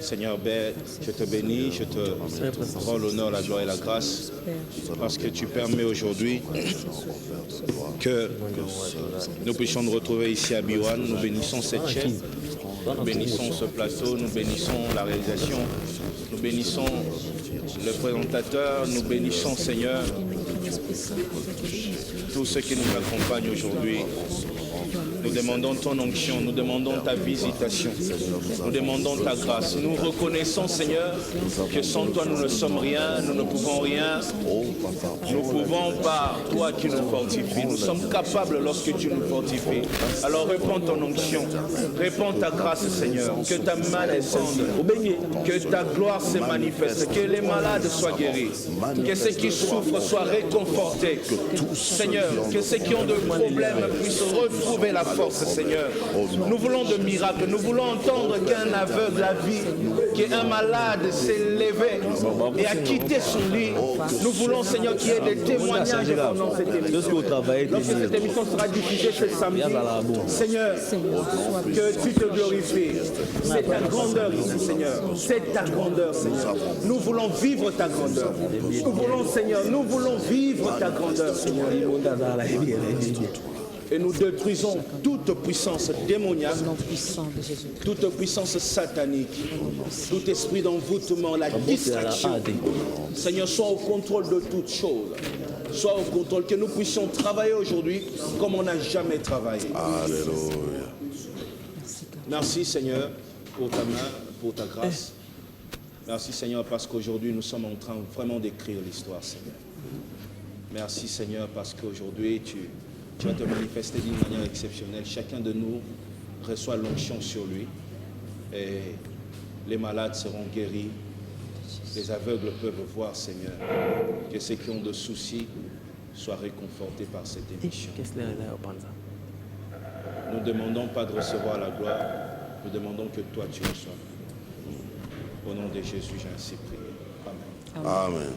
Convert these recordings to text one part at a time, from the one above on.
Seigneur, je te bénis, je te rends l'honneur, la gloire et la grâce, parce que tu permets aujourd'hui que nous puissions nous retrouver ici à Biwan. Nous bénissons cette chaîne, nous bénissons ce plateau, nous bénissons la réalisation, nous bénissons le présentateur, nous bénissons, Seigneur, tous ceux qui nous accompagnent aujourd'hui. Nous demandons ton onction, nous demandons ta visitation, nous demandons ta grâce. Nous reconnaissons, Seigneur, que sans toi nous ne sommes rien, nous ne pouvons rien. Nous pouvons par toi qui nous fortifie. Nous sommes capables lorsque tu nous fortifies. Alors répands ton onction, répands ta grâce, Seigneur, que ta main descende, que ta gloire se manifeste, que les malades soient guéris, que ceux qui souffrent soient réconfortés. Seigneur, que ceux qui ont de problèmes puissent retrouver la force, Seigneur. Nous voulons de miracles, nous voulons entendre qu'un aveugle a vu, qu'un malade s'est levé et a quitté son lit. Nous voulons, Seigneur, qu'il y ait des témoignages pendant cette émission. Lorsque cette émission sera diffusée ce samedi, Seigneur, que tu te glorifies. C'est ta grandeur ici, Seigneur. C'est ta grandeur, Seigneur. Nous voulons vivre ta grandeur. Nous voulons, Seigneur, nous voulons vivre ta grandeur, Seigneur. Et nous détruisons toute puissance démoniaque, toute puissance satanique, tout esprit d'envoûtement, la distraction. Seigneur, sois au contrôle de toutes choses. Sois au contrôle, que nous puissions travailler aujourd'hui comme on n'a jamais travaillé. Alléluia. Merci, Seigneur, pour ta main, pour ta grâce. Merci, Seigneur, parce qu'aujourd'hui, nous sommes en train vraiment d'écrire l'histoire, Seigneur. Merci, Seigneur, parce qu'aujourd'hui, tu vas te manifester d'une manière exceptionnelle. Chacun de nous reçoit l'onction sur lui. Et les malades seront guéris. Les aveugles peuvent voir, Seigneur. Que ceux qui ont de soucis soient réconfortés par cette émission. Nous ne demandons pas de recevoir la gloire. Nous demandons que toi, tu reçois. Au nom de Jésus, j'ai ainsi prié. Amen. Amen.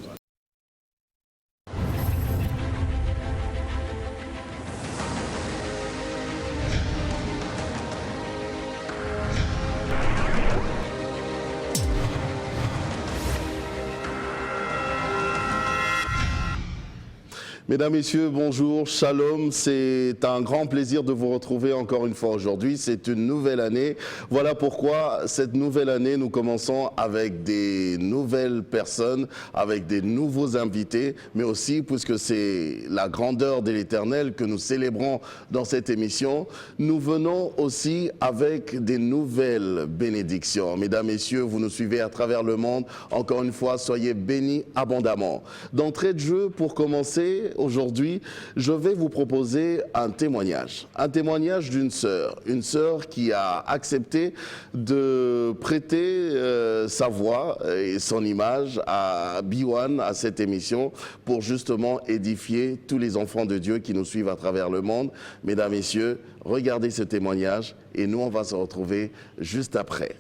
Mesdames, Messieurs, bonjour, shalom, c'est un grand plaisir de vous retrouver encore une fois aujourd'hui, c'est une nouvelle année. Voilà pourquoi cette nouvelle année, nous commençons avec des nouvelles personnes, avec des nouveaux invités, mais aussi, puisque c'est la grandeur de l'Éternel que nous célébrons dans cette émission, nous venons aussi avec des nouvelles bénédictions. Mesdames, Messieurs, vous nous suivez à travers le monde, encore une fois, soyez bénis abondamment. D'entrée de jeu, pour commencer, aujourd'hui, je vais vous proposer un témoignage d'une sœur, une sœur qui a accepté de prêter sa voix et son image à Biwan, à cette émission, pour justement édifier tous les enfants de Dieu qui nous suivent à travers le monde. Mesdames, Messieurs, regardez ce témoignage et nous, on va se retrouver juste après.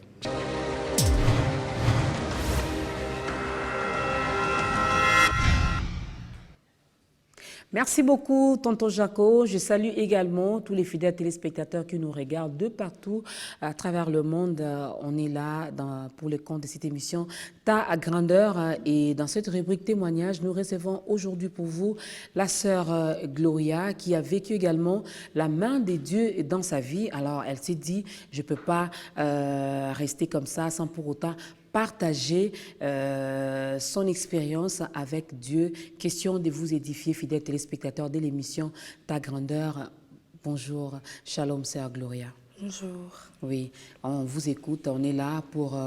Merci beaucoup, tonton Jaco. Je salue également tous les fidèles téléspectateurs qui nous regardent de partout à travers le monde. On est là pour le compte de cette émission Ta Grandeur. Et dans cette rubrique témoignage, nous recevons aujourd'hui pour vous la sœur Gloria qui a vécu également la main de Dieu dans sa vie. Alors, elle s'est dit, je ne peux pas rester comme ça sans pour autant partager son expérience avec Dieu. Question de vous édifier, fidèles téléspectateurs de l'émission Ta Grandeur. Bonjour, shalom, sœur Gloria. Bonjour. Oui, on vous écoute, on est là pour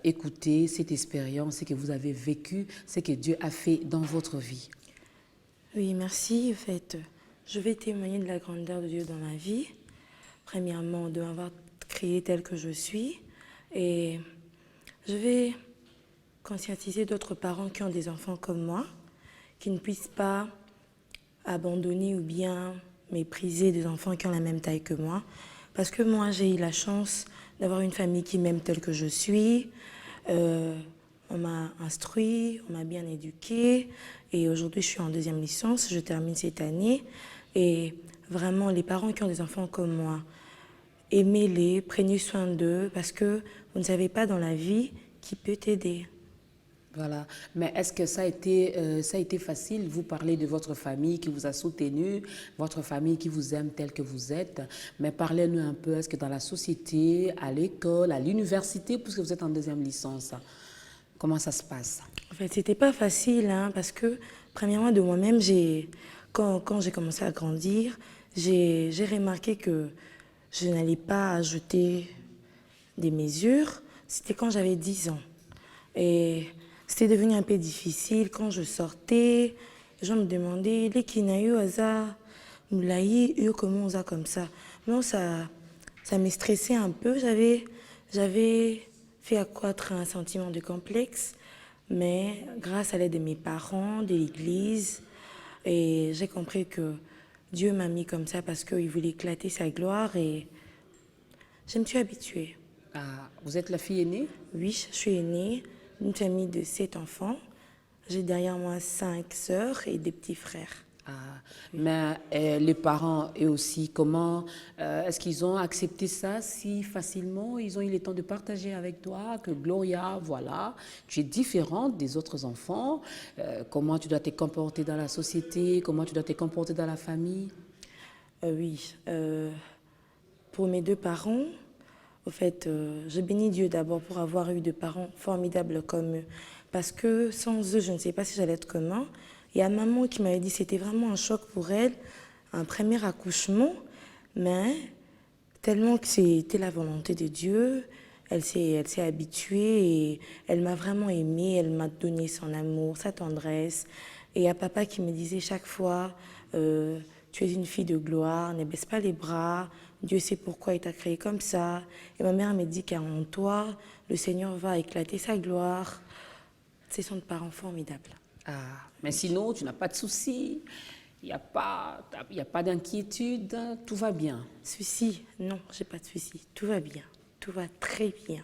écouter cette expérience, ce que vous avez vécu, ce que Dieu a fait dans votre vie. Oui, merci. En fait, je vais témoigner de la grandeur de Dieu dans ma vie. Premièrement, de m'avoir créé tel que je suis. Et je vais conscientiser d'autres parents qui ont des enfants comme moi, qui ne puissent pas abandonner ou bien mépriser des enfants qui ont la même taille que moi. Parce que moi, j'ai eu la chance d'avoir une famille qui m'aime telle que je suis. On m'a instruit, on m'a bien éduquée. Et aujourd'hui, je suis en 2e licence, je termine cette année. Et vraiment, les parents qui ont des enfants comme moi, aimez-les, prenez soin d'eux, parce que vous ne savez pas dans la vie qui peut t'aider. Voilà. Mais est-ce que ça a été facile? Vous parlez de votre famille qui vous a soutenu, votre famille qui vous aime tel que vous êtes. Mais parlez-nous un peu, est-ce que dans la société, à l'école, à l'université, puisque vous êtes en 2e licence, comment ça se passe? En fait, c'était pas facile, hein, parce que, premièrement, de moi-même, quand j'ai commencé à grandir, j'ai remarqué que je n'allais pas ajouter des mesures. C'était quand j'avais 10 ans. Et c'était devenu un peu difficile. Quand je sortais, les gens me demandaient « Les kinayo aza, moulaï, yo comment on a comme ça ?» Non, ça me stressait un peu. J'avais fait accroître un sentiment de complexe, mais grâce à l'aide de mes parents, de l'Église, et j'ai compris que Dieu m'a mis comme ça parce qu'il voulait éclater sa gloire et je me suis habituée. Ah, vous êtes la fille aînée? Oui, je suis aînée d'une famille de 7 enfants. J'ai derrière moi 5 sœurs et des petits frères. Ah, mais les parents, eux aussi, comment est-ce qu'ils ont accepté ça si facilement? Ils ont eu le temps de partager avec toi que Gloria, voilà, tu es différente des autres enfants. Comment tu dois te comporter dans la société? Comment tu dois te comporter dans la famille? Oui, pour mes 2 parents, au fait, je bénis Dieu d'abord pour avoir eu 2 parents formidables comme eux. Parce que sans eux, je ne sais pas si j'allais être comment. Il y a maman qui m'avait dit que c'était vraiment un choc pour elle, un premier accouchement, mais tellement que c'était la volonté de Dieu, elle s'est habituée et elle m'a vraiment aimée, elle m'a donné son amour, sa tendresse. Et il y a papa qui me disait chaque fois, tu es une fille de gloire, ne baisse pas les bras, Dieu sait pourquoi il t'a créé comme ça. Et ma mère me dit qu'en toi, le Seigneur va éclater sa gloire. Ce sont des parents formidables. Ah, mais sinon, tu n'as pas de soucis, il n'y a pas d'inquiétude, tout va bien. Soucis? Non, j'ai pas de soucis. Tout va bien. Tout va très bien.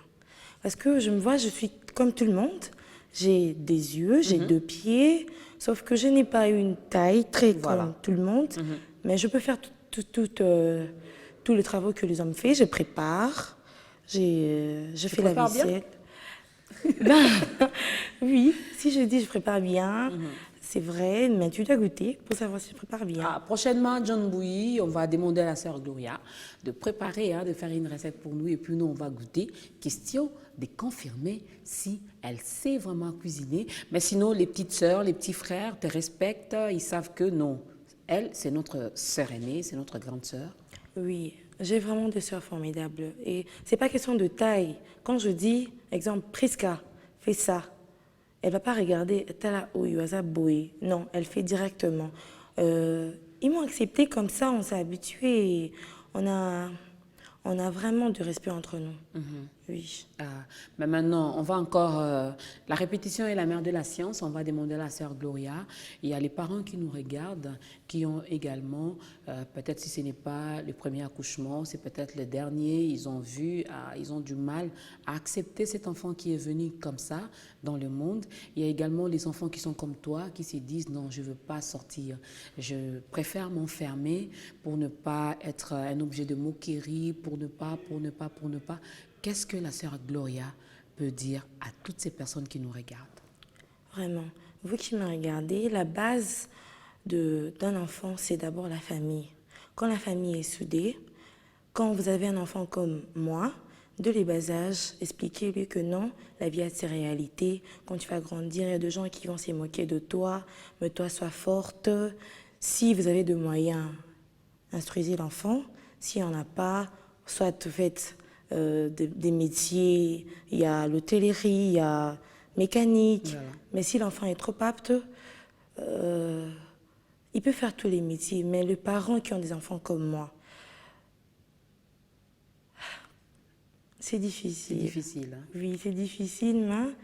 Parce que je me vois, je suis comme tout le monde. J'ai des yeux, j'ai 2 pieds, sauf que je n'ai pas une taille très comme tout le monde. Mais je peux faire tous les travaux que les hommes font. Je prépare, je fais la vaisselle. Ben, oui, si je dis je prépare bien, c'est vrai, mais tu dois goûter pour savoir si je prépare bien. Ah, prochainement, John Bouilly, on va demander à la sœur Gloria de préparer, de faire une recette pour nous et puis nous, on va goûter. Question de confirmer si elle sait vraiment cuisiner. Mais sinon, les petites sœurs, les petits frères te respectent, ils savent que non. Elle, c'est notre sœur aînée, c'est notre grande sœur. Oui, j'ai vraiment des sœurs formidables. Et c'est pas question de taille. Quand je dis, exemple, Priska, fais ça. Elle va pas regarder, Tala Oyuaza Boé. Non, elle fait directement. Ils m'ont accepté comme ça, on s'est habitués. On a vraiment du respect entre nous. Oui. Ah, mais maintenant, on va encore... la répétition est la mère de la science. On va demander à la sœur Gloria. Il y a les parents qui nous regardent, qui ont également, peut-être si ce n'est pas le premier accouchement, c'est peut-être le dernier, ils ont vu, ils ont du mal à accepter cet enfant qui est venu comme ça dans le monde. Il y a également les enfants qui sont comme toi, qui se disent non, je ne veux pas sortir. Je préfère m'enfermer pour ne pas être un objet de moquerie, pour ne pas. Qu'est-ce que la sœur Gloria peut dire à toutes ces personnes qui nous regardent? Vraiment, vous qui me regardez, la base d'un enfant, c'est d'abord la famille. Quand la famille est soudée, quand vous avez un enfant comme moi, de les bas âges, expliquez-lui que non, la vie a ses réalités. Quand tu vas grandir, il y a des gens qui vont se moquer de toi, mais toi, sois forte. Si vous avez de moyens, instruisez l'enfant. S'il n'y en a pas, soit faites des métiers, il y a l'hôtellerie, il y a mécanique. Voilà. Mais si l'enfant est trop apte, il peut faire tous les métiers. Mais les parents qui ont des enfants comme moi, c'est difficile. C'est difficile. Hein? Oui, c'est difficile, mais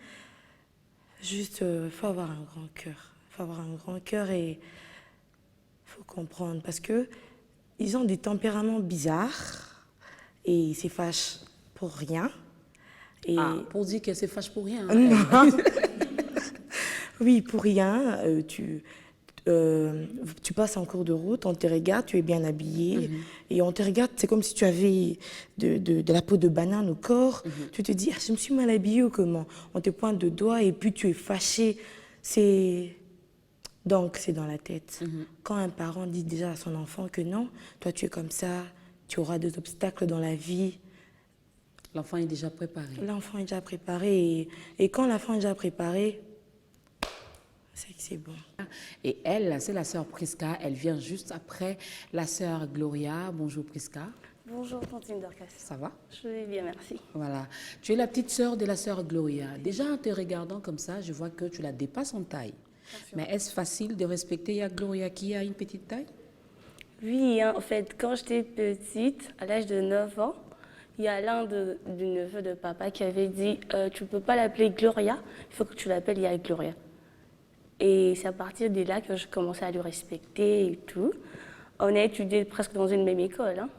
juste, faut avoir un grand cœur. Il faut avoir un grand cœur et il faut comprendre. Parce qu'ils ont des tempéraments bizarres. Et ils se fâchent pour rien. Et pour dire qu'elle se fâche pour rien. Non. Oui, pour rien. tu passes en cours de route, on te regarde, tu es bien habillé, et on te regarde, c'est comme si tu avais de la peau de banane au corps. Tu te dis, ah, je me suis mal habillée ou comment? On te pointe de doigt et puis tu es fâché. Donc, c'est dans la tête. Quand un parent dit déjà à son enfant que non, toi tu es comme ça, tu auras des obstacles dans la vie. L'enfant est déjà préparé. L'enfant est déjà préparé. Et quand l'enfant est déjà préparé, c'est que c'est bon. Et elle, c'est la sœur Prisca. Elle vient juste après la sœur Gloria. Bonjour Prisca. Bonjour, Tantine Dorcas. Ça va? Je vais bien, merci. Voilà. Tu es la petite sœur de la sœur Gloria. Déjà, en te regardant comme ça, je vois que tu la dépasses en taille. Mais est-ce facile de respecter Gloria qui a une petite taille? Oui, hein, en fait, quand j'étais petite, à l'âge de 9 ans, il y a l'un du neveu de papa qui avait dit tu ne peux pas l'appeler Gloria, il faut que tu l'appelles Gloria. Et c'est à partir de là que je commençais à le respecter et tout. On a étudié presque dans une même école. Hein.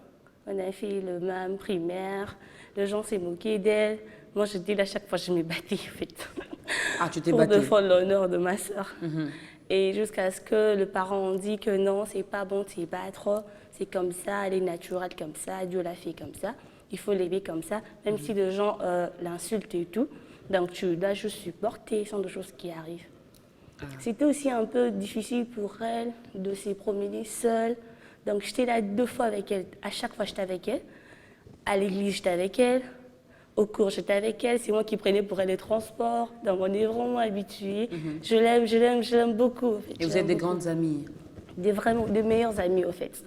On a fait le même primaire, les gens s'est moqués d'elle. Moi, j'étais là chaque fois, je me battais en fait. Ah, tu t'es pour battue? défendre l'honneur de ma soeur. Et jusqu'à ce que le parent dit que non, c'est pas bon de se battre, c'est comme ça, elle est naturelle comme ça, Dieu l'a fait comme ça, il faut l'aimer comme ça, même si les gens l'insultent et tout. Donc là, je supporte et ce sont des choses qui arrivent. C'était aussi un peu difficile pour elle de se promener seule. Donc j'étais là 2 fois avec elle, à chaque fois j'étais avec elle. À l'église, j'étais avec elle. Au cours, j'étais avec elle, c'est moi qui prenais pour elle les transports. Donc on est vraiment habitués. Je l'aime beaucoup. En fait. Et vous êtes des grandes amies? Vraiment des meilleures amies, en fait.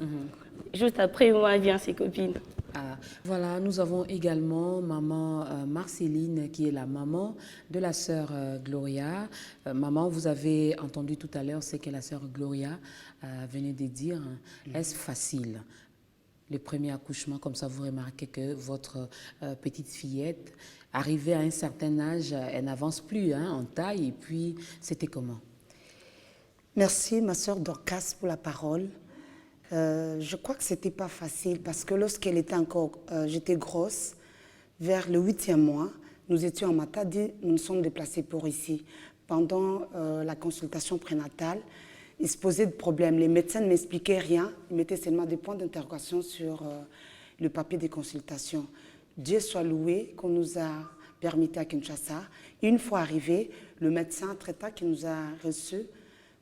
Juste après moi, vient ses copines. Ah, voilà, nous avons également maman Marceline, qui est la maman de la sœur Gloria. Maman, vous avez entendu tout à l'heure ce que la sœur Gloria venait de dire. Est-ce facile? Le premier accouchement, comme ça, vous remarquez que votre petite fillette, arrivée à un certain âge, elle n'avance plus en taille. Et puis, c'était comment? Merci, ma sœur Dorcas, pour la parole. Je crois que ce n'était pas facile parce que lorsqu'elle était encore, j'étais grosse, vers le 8e mois, nous étions en Matadi, nous nous sommes déplacés pour ici. Pendant la consultation prénatale, il se posait des problèmes. Les médecins ne m'expliquaient rien, ils mettaient seulement des points d'interrogation sur le papier des consultations. Dieu soit loué qu'on nous a permis à Kinshasa. Une fois arrivé, le médecin traitant qui nous a reçus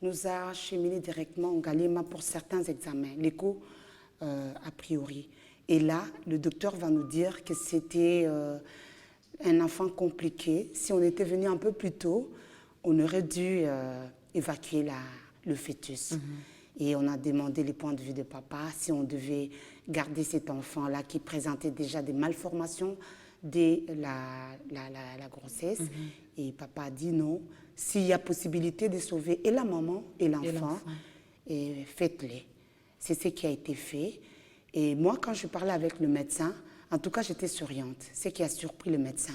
nous a acheminé directement en Galima pour certains examens, l'écho a priori. Et là, le docteur va nous dire que c'était un enfant compliqué. Si on était venu un peu plus tôt, on aurait dû évacuer le fœtus. Et on a demandé les points de vue de papa, si on devait garder cet enfant-là qui présentait déjà des malformations dès la grossesse. Et papa a dit non. S'il y a possibilité de sauver et la maman et l'enfant, faites-les. C'est ce qui a été fait. Et moi, quand je parlais avec le médecin, en tout cas, j'étais souriante. Ce qui a surpris le médecin.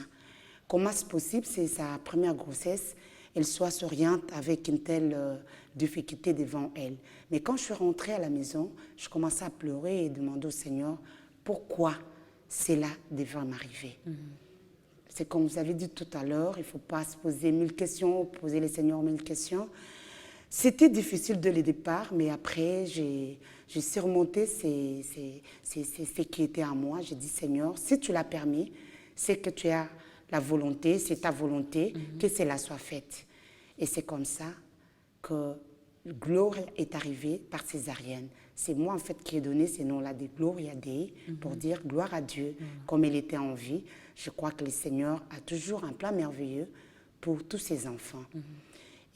Comment c'est possible, c'est sa première grossesse, elle soit souriante avec une telle difficulté devant elle. Mais quand je suis rentrée à la maison, je commençais à pleurer et demander au Seigneur pourquoi cela devait m'arriver. C'est comme vous avez dit tout à l'heure, il ne faut pas se poser 1000 questions, poser le Seigneur 1000 questions. C'était difficile dès le départ, mais après, j'ai surmonté ce qui était en moi. J'ai dit, Seigneur, si tu l'as permis, c'est que tu as la volonté, c'est ta volonté, que cela soit fait. Et c'est comme ça que Gloria est arrivée par césarienne. C'est moi, en fait, qui ai donné ce nom-là de Gloria Dei pour dire gloire à Dieu, comme elle était en vie. Je crois que le Seigneur a toujours un plan merveilleux pour tous ses enfants.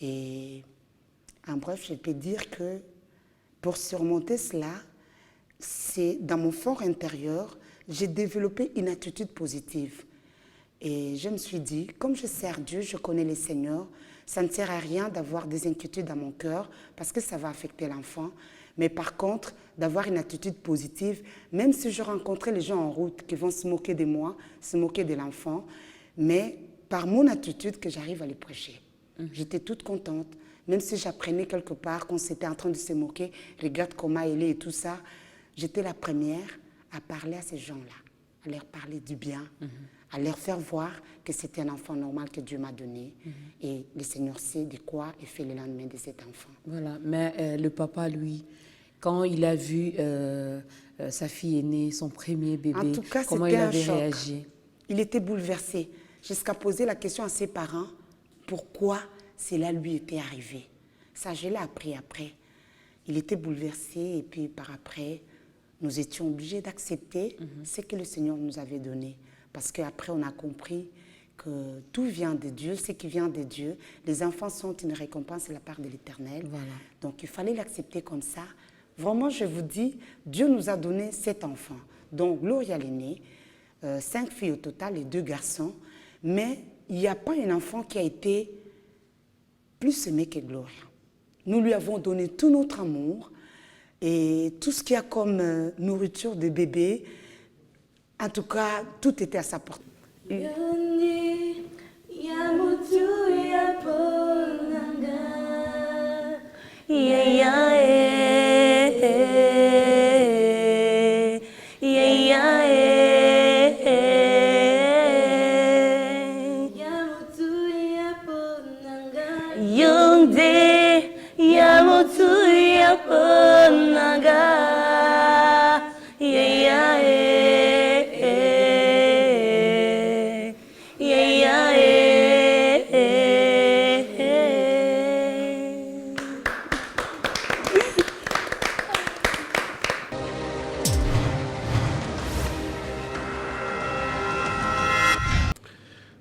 Et en bref, je peux dire que pour surmonter cela, c'est dans mon fort intérieur, j'ai développé une attitude positive. Et je me suis dit, comme je sers Dieu, je connais le Seigneur, ça ne sert à rien d'avoir des inquiétudes dans mon cœur parce que ça va affecter l'enfant. Mais par contre, d'avoir une attitude positive, même si je rencontrais les gens en route qui vont se moquer de moi, se moquer de l'enfant, mais par mon attitude que j'arrive à les prêcher. J'étais toute contente, même si j'apprenais quelque part qu'on s'était en train de se moquer, regarde comment elle est et tout ça, j'étais la première à parler à ces gens-là, à leur parler du bien, à leur faire voir que c'était un enfant normal que Dieu m'a donné. Et le Seigneur sait de quoi il fait le lendemain de cet enfant. Voilà, mais le papa, lui, quand il a vu sa fille aînée, son premier bébé, En tout cas, comment il c'était un avait choc. réagi? Il était bouleversé, jusqu'à poser la question à ses parents, pourquoi cela lui était arrivé. Ça, je l'ai appris après. Il était bouleversé et puis par après, nous étions obligés d'accepter ce que le Seigneur nous avait donné. Parce qu'après, on a compris que tout vient de Dieu, ce qui vient de Dieu. Les enfants sont une récompense de la part de l'Éternel. Voilà. Donc, il fallait l'accepter comme ça. Vraiment, je vous dis, Dieu nous a donné 7 enfants. Donc, Gloria l'aînée, 5 filles au total et 2 garçons. Mais il n'y a pas un enfant qui a été plus aimé que Gloria. Nous lui avons donné tout notre amour et tout ce qu'il y a comme nourriture de bébé. En tout cas, tout était à sa portée.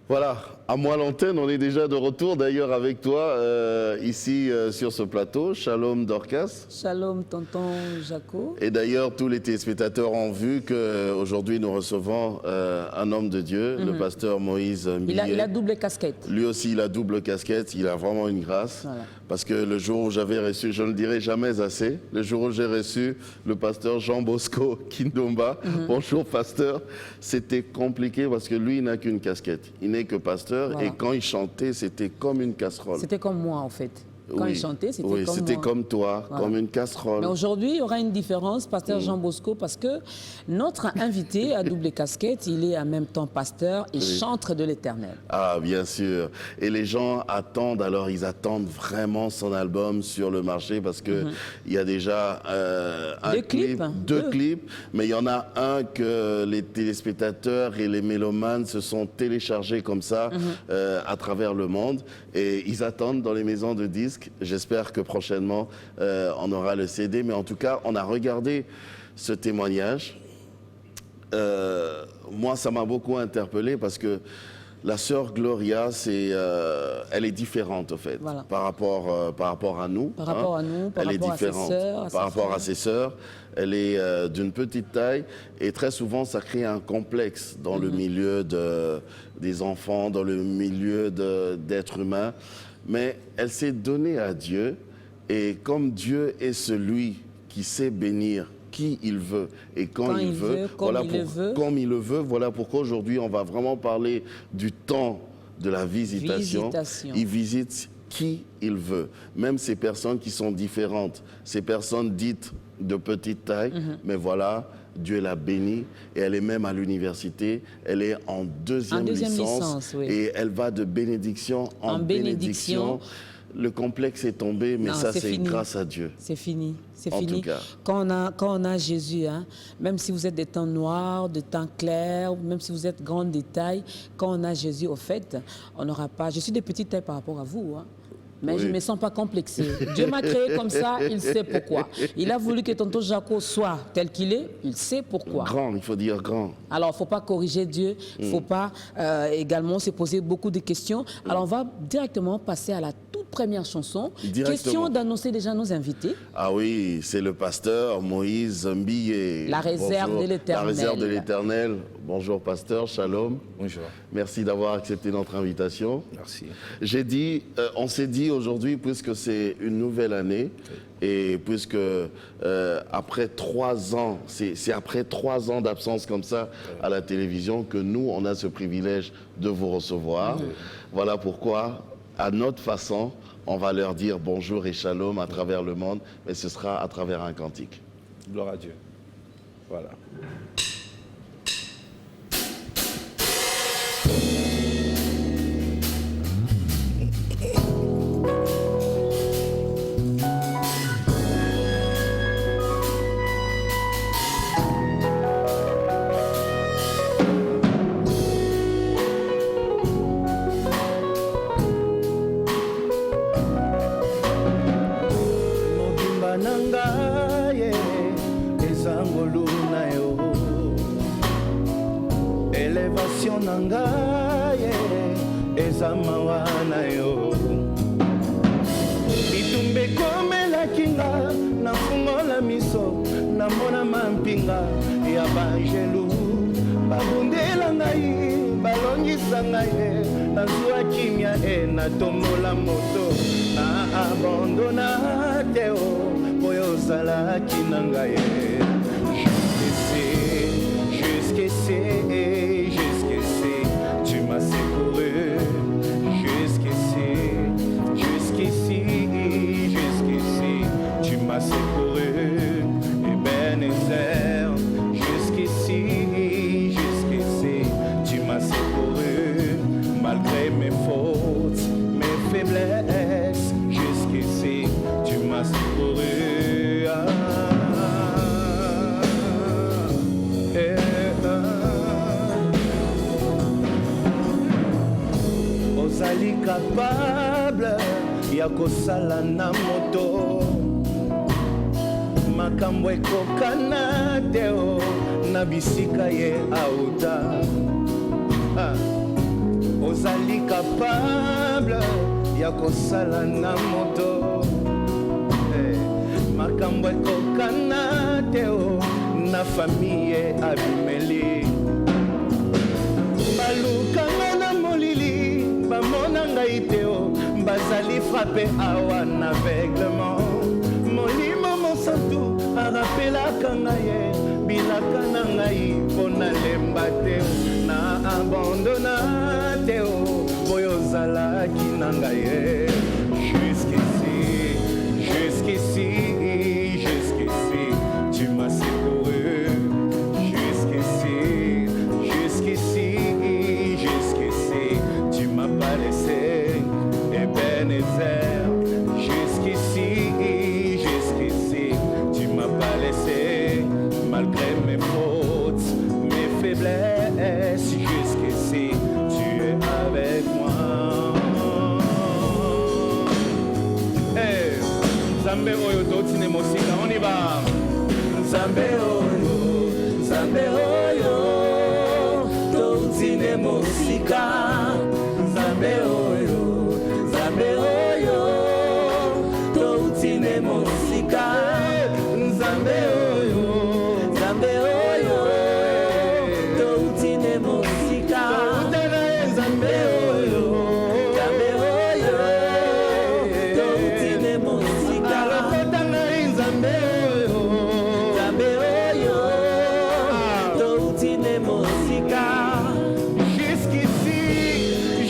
Voilà, à moi l'antenne, on est déjà de retour d'ailleurs avec toi ici sur ce plateau. Shalom Dorcas. Shalom, tonton Jaco. Et d'ailleurs, tous les téléspectateurs ont vu qu'aujourd'hui nous recevons un homme de Dieu, le pasteur Moïse Mbilé. Il a double casquette. Lui aussi, il a double casquette, il a vraiment une grâce. Voilà. Parce que le jour où j'avais reçu, je ne le dirai jamais assez, le jour où j'ai reçu le pasteur Jean Bosco Kindomba, bonjour pasteur, c'était compliqué parce que lui, il n'a qu'une casquette. Il n'est que pasteur Voilà. et quand il chantait, c'était comme une casserole. C'était comme moi, en fait. Quand il chantait, c'était oui, comme c'était moi. comme toi, Voilà. comme une casserole. Mais aujourd'hui, il y aura une différence, pasteur Jean Bosco, parce que notre invité à double casquette, il est en même temps pasteur et chantre de l'Éternel. Ah, bien sûr. Et les gens attendent, alors ils attendent vraiment son album sur le marché parce que il y a déjà un Deux clip, clips. deux clips, mais il y en a un que les téléspectateurs et les mélomanes se sont téléchargés comme ça à travers le monde et ils attendent dans les maisons de disques. J'espère que prochainement on aura le CD, mais en tout cas, on a regardé ce témoignage. Moi, ça m'a beaucoup interpellé parce que la sœur Gloria, elle est différente, au fait, Voilà. par rapport à nous. Par rapport à nous, par elle rapport est à ses différente. sœurs, à par ses rapport frères. à ses sœurs. Elle est d'une petite taille et très souvent, ça crée un complexe dans le milieu des enfants, dans le milieu d'êtres humains. Mais elle s'est donnée à Dieu et comme Dieu est celui qui sait bénir qui il veut et quand il veut, comme il le veut, voilà pourquoi aujourd'hui on va vraiment parler du temps de la visitation. Il visite qui il veut, même ces personnes qui sont différentes, ces personnes dites de petite taille, mais voilà, Dieu l'a bénie et elle est même à l'université, elle est en deuxième licence oui. et elle va de bénédiction en bénédiction. Le complexe est tombé, mais non, ça c'est grâce à Dieu. C'est fini, c'est en fini. Tout cas. Quand on a Jésus, hein, même si vous êtes des temps noirs, des temps clairs, même si vous êtes grande de taille, quand on a Jésus, au fait, on n'aura pas... Je suis de petite taille par rapport à vous, hein. Mais je ne me sens pas complexée. Dieu m'a créé comme ça, il sait pourquoi. Il a voulu que tonton Jaco soit tel qu'il est, il sait pourquoi. Grand, il faut dire grand. Alors, il ne faut pas corriger Dieu, il ne faut pas également se poser beaucoup de questions. Alors, on va directement passer à la toute première chanson. Question d'annoncer déjà nos invités. Ah oui, c'est le pasteur Moïse Mbilé. La réserve de l'Éternel. La réserve de l'Éternel. Bonjour pasteur, shalom. Bonjour. Merci d'avoir accepté notre invitation. Merci. On s'est dit aujourd'hui, puisque c'est une nouvelle année, et puisque après 3 ans, c'est après 3 ans d'absence comme ça à la télévision que nous, on a ce privilège de vous recevoir. Voilà pourquoi, à notre façon, on va leur dire bonjour et shalom à travers le monde, mais ce sera à travers un cantique. Gloire à Dieu. Voilà. capable ya kosala na moto makambo ekokana te na bisika ye auta ozali capable ya kosala na moto makambo ekokana te na famille abimeli balukanga na molili bamona ngai te bazali frappe awa na aveuglement molimo mosantu arapelaka ngai bilaka na ngai mpo nalemba te na abandona te oyo ozalaki na ngai jusqu'ici jusqu'ici jusqu'ici tu m'as secouru jusqu'ici jusqu'ici jusqu'ici tu m'as pas laissé Ebenezer jusqu'ici jusqu'ici tu m'as pas laissé malgré mes fautes mes faiblesses jusqu'ici tu es avec moi hey Nzambe oyo totine mosika on y va Nzambe oyo totine mosika Nzambe oyo totine mosika Nzambe oyo totine mosika Nzambe oyo totine mosika Nzambe oyo totine mosika jusqu'ici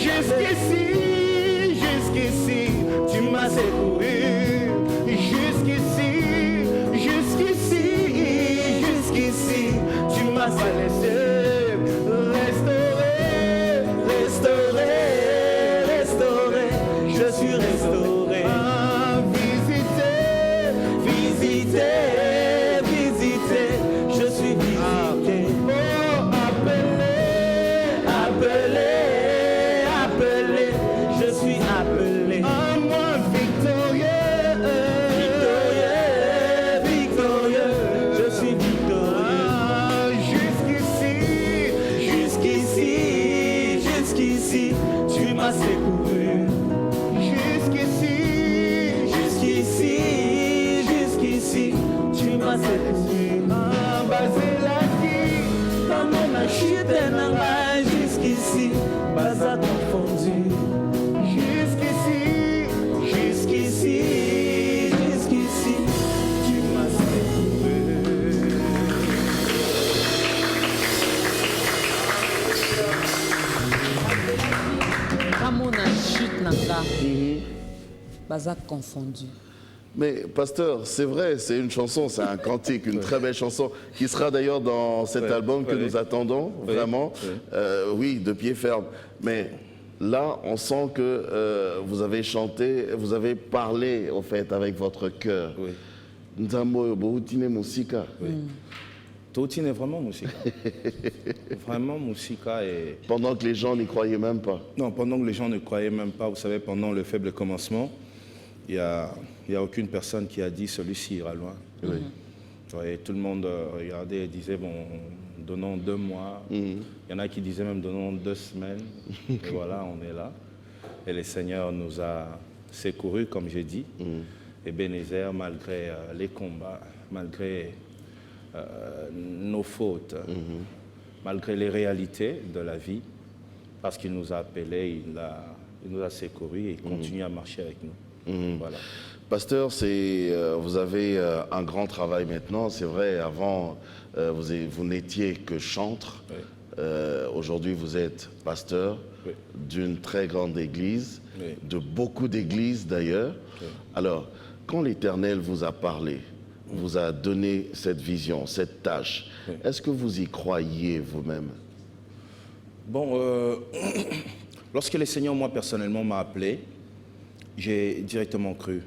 jusqu'ici jusqu'ici tu m'as secouru jusqu'ici jusqu'ici jusqu'ici tu m'as pas laissé restaurer je suis restauré visiter je suis visité appelé je suis appelé à moi victorieux je suis victorieux jusqu'ici tu m'as secouru jusqu'ici tu m'as secouru bazelaki bamona chute na ngai jusqu'ici baza confondu jusqu'ici tu m'as secouru Kamona chute nanga baza confondu Mais pasteur, c'est vrai, c'est une chanson, c'est un cantique, une très belle chanson qui sera d'ailleurs dans cet album que nous attendons, vraiment, oui, de pied ferme. Mais là, on sent que vous avez chanté, vous avez parlé, au fait, avec votre cœur. Oui. Nzambo Boutine Musika. Oui. Totine est vraiment Musika. Vraiment Musika. Et... Pendant que les gens n'y croyaient même pas. Non, pendant que les gens ne croyaient même pas, vous savez, pendant le faible commencement, il n'y a aucune personne qui a dit celui-ci ira loin. Oui. Et tout le monde regardait et disait, bon, donnons 2 mois. Il y en a qui disaient même, donnons 2 semaines. Et voilà, on est là. Et le Seigneur nous a secourus, comme j'ai dit. Et Bénézer, malgré les combats, malgré nos fautes, malgré les réalités de la vie, parce qu'il nous a appelés, il nous a secourus et il continue à marcher avec nous. Voilà. Pasteur, vous avez un grand travail maintenant. C'est vrai, avant, vous n'étiez que chantre. Oui. Aujourd'hui, vous êtes pasteur d'une très grande église, de beaucoup d'églises d'ailleurs. Alors, quand l'Éternel vous a parlé, vous a donné cette vision, cette tâche, est-ce que vous y croyez vous-même? Bon, lorsque le Seigneur, moi, personnellement, m'a appelé, j'ai directement cru.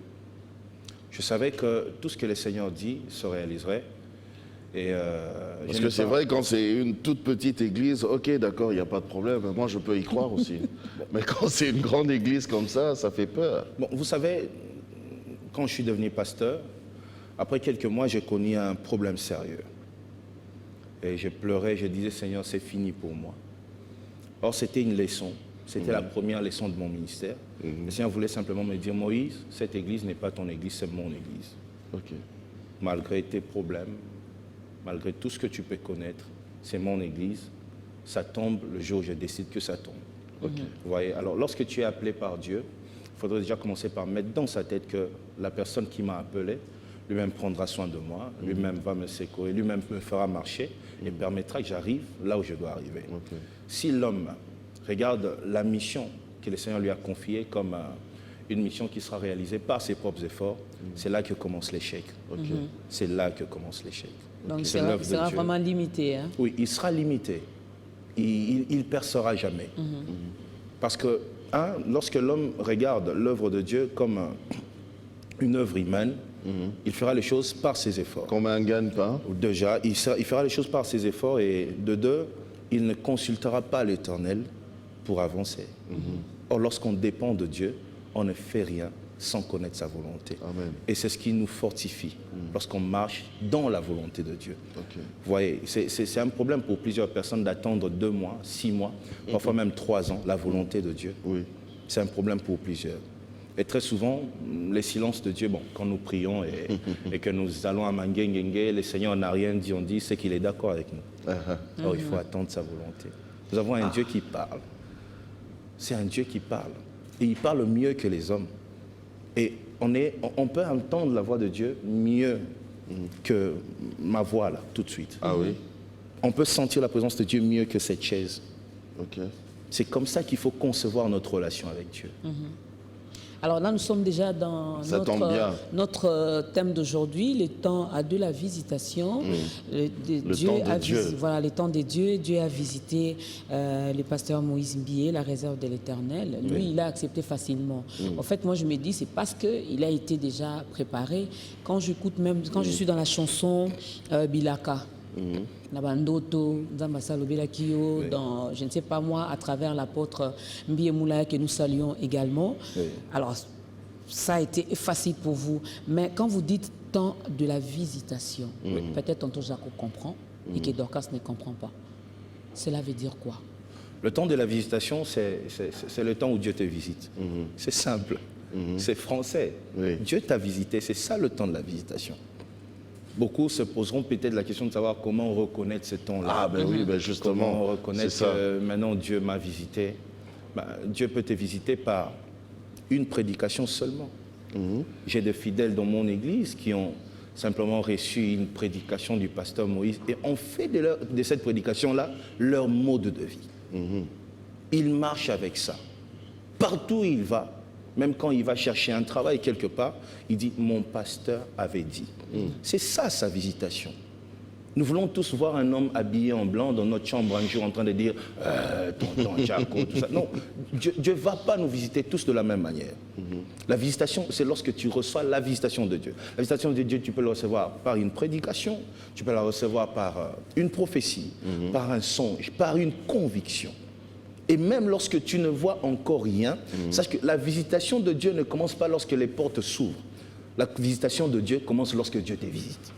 Je savais que tout ce que le Seigneur dit se réaliserait. Et parce que c'est vrai, quand c'est une toute petite église, ok, d'accord, il n'y a pas de problème. Moi, je peux y croire aussi. Mais quand c'est une grande église comme ça fait peur. Bon, vous savez, quand je suis devenu pasteur, après quelques mois, j'ai connu un problème sérieux. Et je pleurais, je disais, Seigneur, c'est fini pour moi. Or, c'était une leçon. C'était la première leçon de mon ministère. Le Seigneur voulait simplement me dire, Moïse, cette église n'est pas ton église, c'est mon église. Ok. Malgré tes problèmes, malgré tout ce que tu peux connaître, c'est mon église. Ça tombe le jour où je décide que ça tombe. Okay. Vous voyez, alors lorsque tu es appelé par Dieu, il faudrait déjà commencer par mettre dans sa tête que la personne qui m'a appelé, lui-même prendra soin de moi, lui-même va me secourir, lui-même me fera marcher et permettra que j'arrive là où je dois arriver. Okay. Si l'homme regarde la mission que le Seigneur lui a confiée comme une mission qui sera réalisée par ses propres efforts, c'est là que commence l'échec. Okay. C'est là que commence l'échec. Donc C'est il l'œuvre de sera Dieu. vraiment limité. Hein? Oui, il sera limité. Il ne percera jamais. Parce que, lorsque l'homme regarde l'œuvre de Dieu comme une œuvre humaine, il fera les choses par ses efforts. Comme un gagne-pain. Déjà, il fera les choses par ses efforts et de deux, il ne consultera pas l'Éternel pour avancer. Or, lorsqu'on dépend de Dieu, on ne fait rien sans connaître sa volonté. Amen. Et c'est ce qui nous fortifie lorsqu'on marche dans la volonté de Dieu. Okay. Vous voyez, c'est un problème pour plusieurs personnes d'attendre 2 mois, 6 mois, parfois même 3 ans, la volonté de Dieu. Oui. C'est un problème pour plusieurs. Et très souvent, les silences de Dieu, bon, quand nous prions et que nous allons à Manguengenge, le Seigneur n'a rien dit, on dit, c'est qu'il est d'accord avec nous. Alors il faut attendre sa volonté. Nous avons un Dieu qui parle. C'est un Dieu qui parle. Et il parle mieux que les hommes. Et on peut entendre la voix de Dieu mieux que ma voix, là, tout de suite. Ah oui? On peut sentir la présence de Dieu mieux que cette chaise. Ok. C'est comme ça qu'il faut concevoir notre relation avec Dieu. Alors là, nous sommes déjà dans Ça tombe bien. notre thème d'aujourd'hui, le temps de la visitation. Le temps de Dieu. Voilà, le temps de Dieu. Dieu a visité le pasteur Moïse Mbié, la réserve de l'Éternel. Lui, il a accepté facilement. En fait, moi, je me dis, c'est parce qu'il a été déjà préparé. Quand j'écoute même, quand je suis dans la chanson Bilaka, Nabandoto, Nzambasa Lobelakio, dans, je ne sais pas moi, à travers l'apôtre Mbié Moulaya que nous saluons également. Alors, ça a été facile pour vous. Mais quand vous dites temps de la visitation, peut-être tantôt Jaco comprend et que Dorcas ne comprend pas. Cela veut dire quoi? Le temps de la visitation, c'est le temps où Dieu te visite. C'est simple. C'est français. Oui. Dieu t'a visité, c'est ça le temps de la visitation. Beaucoup se poseront peut-être la question de savoir comment reconnaître ce temps-là. Ah ben oui, ben justement. Comment reconnaître c'est ça. que maintenant Dieu m'a visité. Ben, Dieu peut te visiter par une prédication seulement. J'ai des fidèles dans mon église qui ont simplement reçu une prédication du pasteur Moïse et ont fait de cette prédication-là leur mode de vie. Ils marchent avec ça. Partout où il va, même quand il va chercher un travail quelque part, il dit « mon pasteur avait dit ». C'est ça sa visitation. Nous voulons tous voir un homme habillé en blanc dans notre chambre un jour en train de dire tonton Jaco, tout ça. Non, Dieu ne va pas nous visiter tous de la même manière. La visitation, c'est lorsque tu reçois la visitation de Dieu. La visitation de Dieu, tu peux la recevoir par une prédication, tu peux la recevoir par une prophétie, par un songe, par une conviction. Et même lorsque tu ne vois encore rien, sache que la visitation de Dieu ne commence pas lorsque les portes s'ouvrent. La visitation de Dieu commence lorsque Dieu te visite.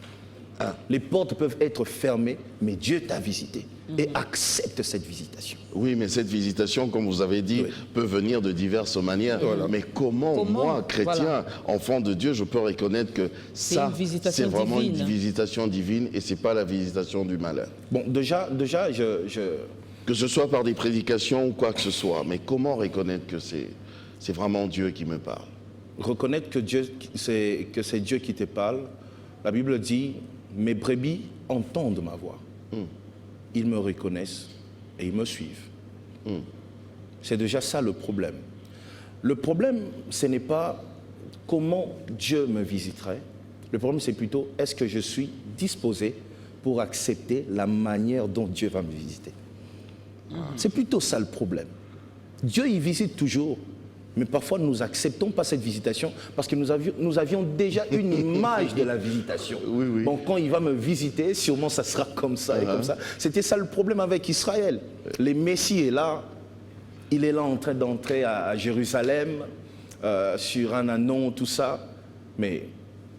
Les portes peuvent être fermées, mais Dieu t'a visité et accepte cette visitation. Oui, mais cette visitation, comme vous avez dit, peut venir de diverses manières. Mais comment moi, chrétien, enfant de Dieu, je peux reconnaître que ça, c'est vraiment une visitation divine et ce n'est pas la visitation du malheur? Bon, déjà que ce soit par des prédications ou quoi que ce soit, mais comment reconnaître que c'est vraiment Dieu qui me parle? Reconnaître que c'est Dieu qui te parle, la Bible dit « Mes brebis entendent ma voix. Ils me reconnaissent et ils me suivent. » C'est déjà ça le problème. Le problème, ce n'est pas comment Dieu me visiterait. Le problème, c'est plutôt est-ce que je suis disposé pour accepter la manière dont Dieu va me visiter. C'est plutôt ça le problème. Dieu, il visite toujours. Mais parfois, nous n'acceptons pas cette visitation parce que nous avions déjà une image de la visitation. Bon, quand il va me visiter, sûrement ça sera comme ça et comme ça. C'était ça le problème avec Israël. Le Messie est là. Il est là en train d'entrer à Jérusalem sur un anon, tout ça. Mais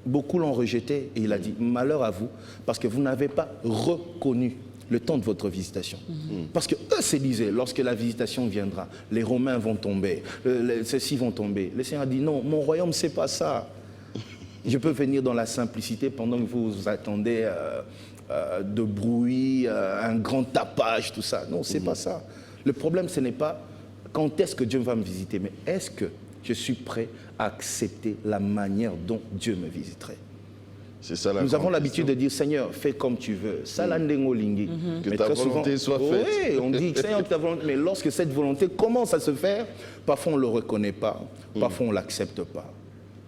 beaucoup l'ont rejeté et il a dit « Malheur à vous parce que vous n'avez pas reconnu le temps de votre visitation. » Parce que eux se disaient, lorsque la visitation viendra, les Romains vont tomber, ceux-ci vont tomber. Le Seigneur a dit, non, mon royaume, c'est pas ça. Je peux venir dans la simplicité pendant que vous attendez de bruit, un grand tapage, tout ça. Non, c'est pas ça. Le problème, ce n'est pas quand est-ce que Dieu va me visiter, mais est-ce que je suis prêt à accepter la manière dont Dieu me visiterait. Nous avons l'habitude de dire, Seigneur, fais comme tu veux. Que ta volonté soit faite. Oui, on dit, Seigneur, que ta volonté. Mais lorsque cette volonté commence à se faire, parfois on ne le reconnaît pas, parfois on ne l'accepte pas.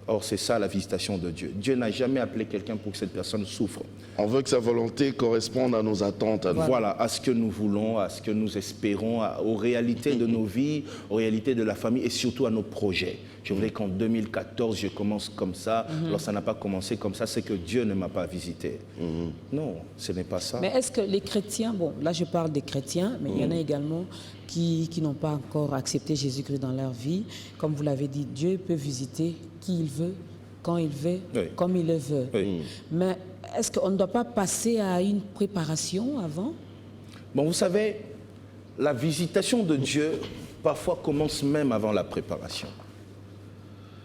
Or, c'est ça la visitation de Dieu. Dieu n'a jamais appelé quelqu'un pour que cette personne souffre. On veut que sa volonté corresponde à nos attentes. Voilà, à ce que nous voulons, à ce que nous espérons, aux réalités de nos vies, aux réalités de la famille et surtout à nos projets. Je voulais qu'en 2014, je commence comme ça. Lorsque ça n'a pas commencé comme ça, c'est que Dieu ne m'a pas visité. Non, ce n'est pas ça. Mais est-ce que les chrétiens, bon, là je parle des chrétiens, mais il y en a également qui n'ont pas encore accepté Jésus-Christ dans leur vie. Comme vous l'avez dit, Dieu peut visiter qui il veut, quand il veut, comme il le veut. Mais est-ce qu'on ne doit pas passer à une préparation avant? Bon, vous savez, la visitation de Dieu, parfois, commence même avant la préparation.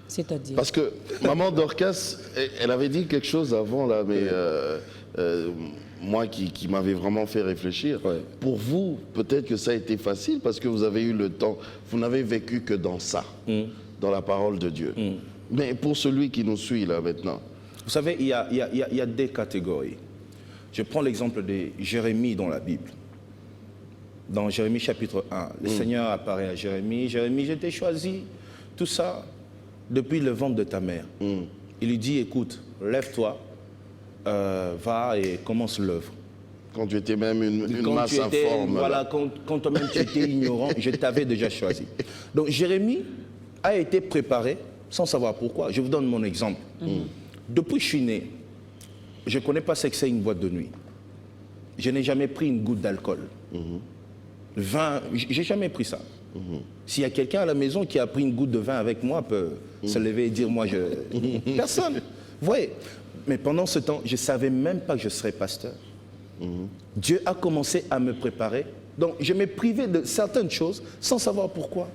C'est-à-dire? Parce que maman Dorcas, elle avait dit quelque chose avant, là, mais moi qui m'avait vraiment fait réfléchir. Pour vous, peut-être que ça a été facile parce que vous avez eu le temps. Vous n'avez vécu que dans ça, dans la parole de Dieu. Mais pour celui qui nous suit, là, maintenant. Vous savez, il y a des catégories. Je prends l'exemple de Jérémie dans la Bible. Dans Jérémie chapitre 1, le Seigneur apparaît à Jérémie. Jérémie, je t'ai choisi, tout ça, depuis le ventre de ta mère. Il lui dit, écoute, lève-toi, va et commence l'œuvre. Quand tu étais même une masse informe. Voilà, quand toi-même tu étais ignorant, je t'avais déjà choisi. Donc Jérémie a été préparé sans savoir pourquoi. Je vous donne mon exemple. Depuis que je suis né, je ne connais pas ce que c'est une boîte de nuit. Je n'ai jamais pris une goutte d'alcool. Vin, j'ai jamais pris ça. S'il y a quelqu'un à la maison qui a pris une goutte de vin avec moi, peut se lever et dire, moi, personne. Vous voyez. Mais pendant ce temps, je ne savais même pas que je serais pasteur. Dieu a commencé à me préparer. Donc, je me privais de certaines choses sans savoir pourquoi.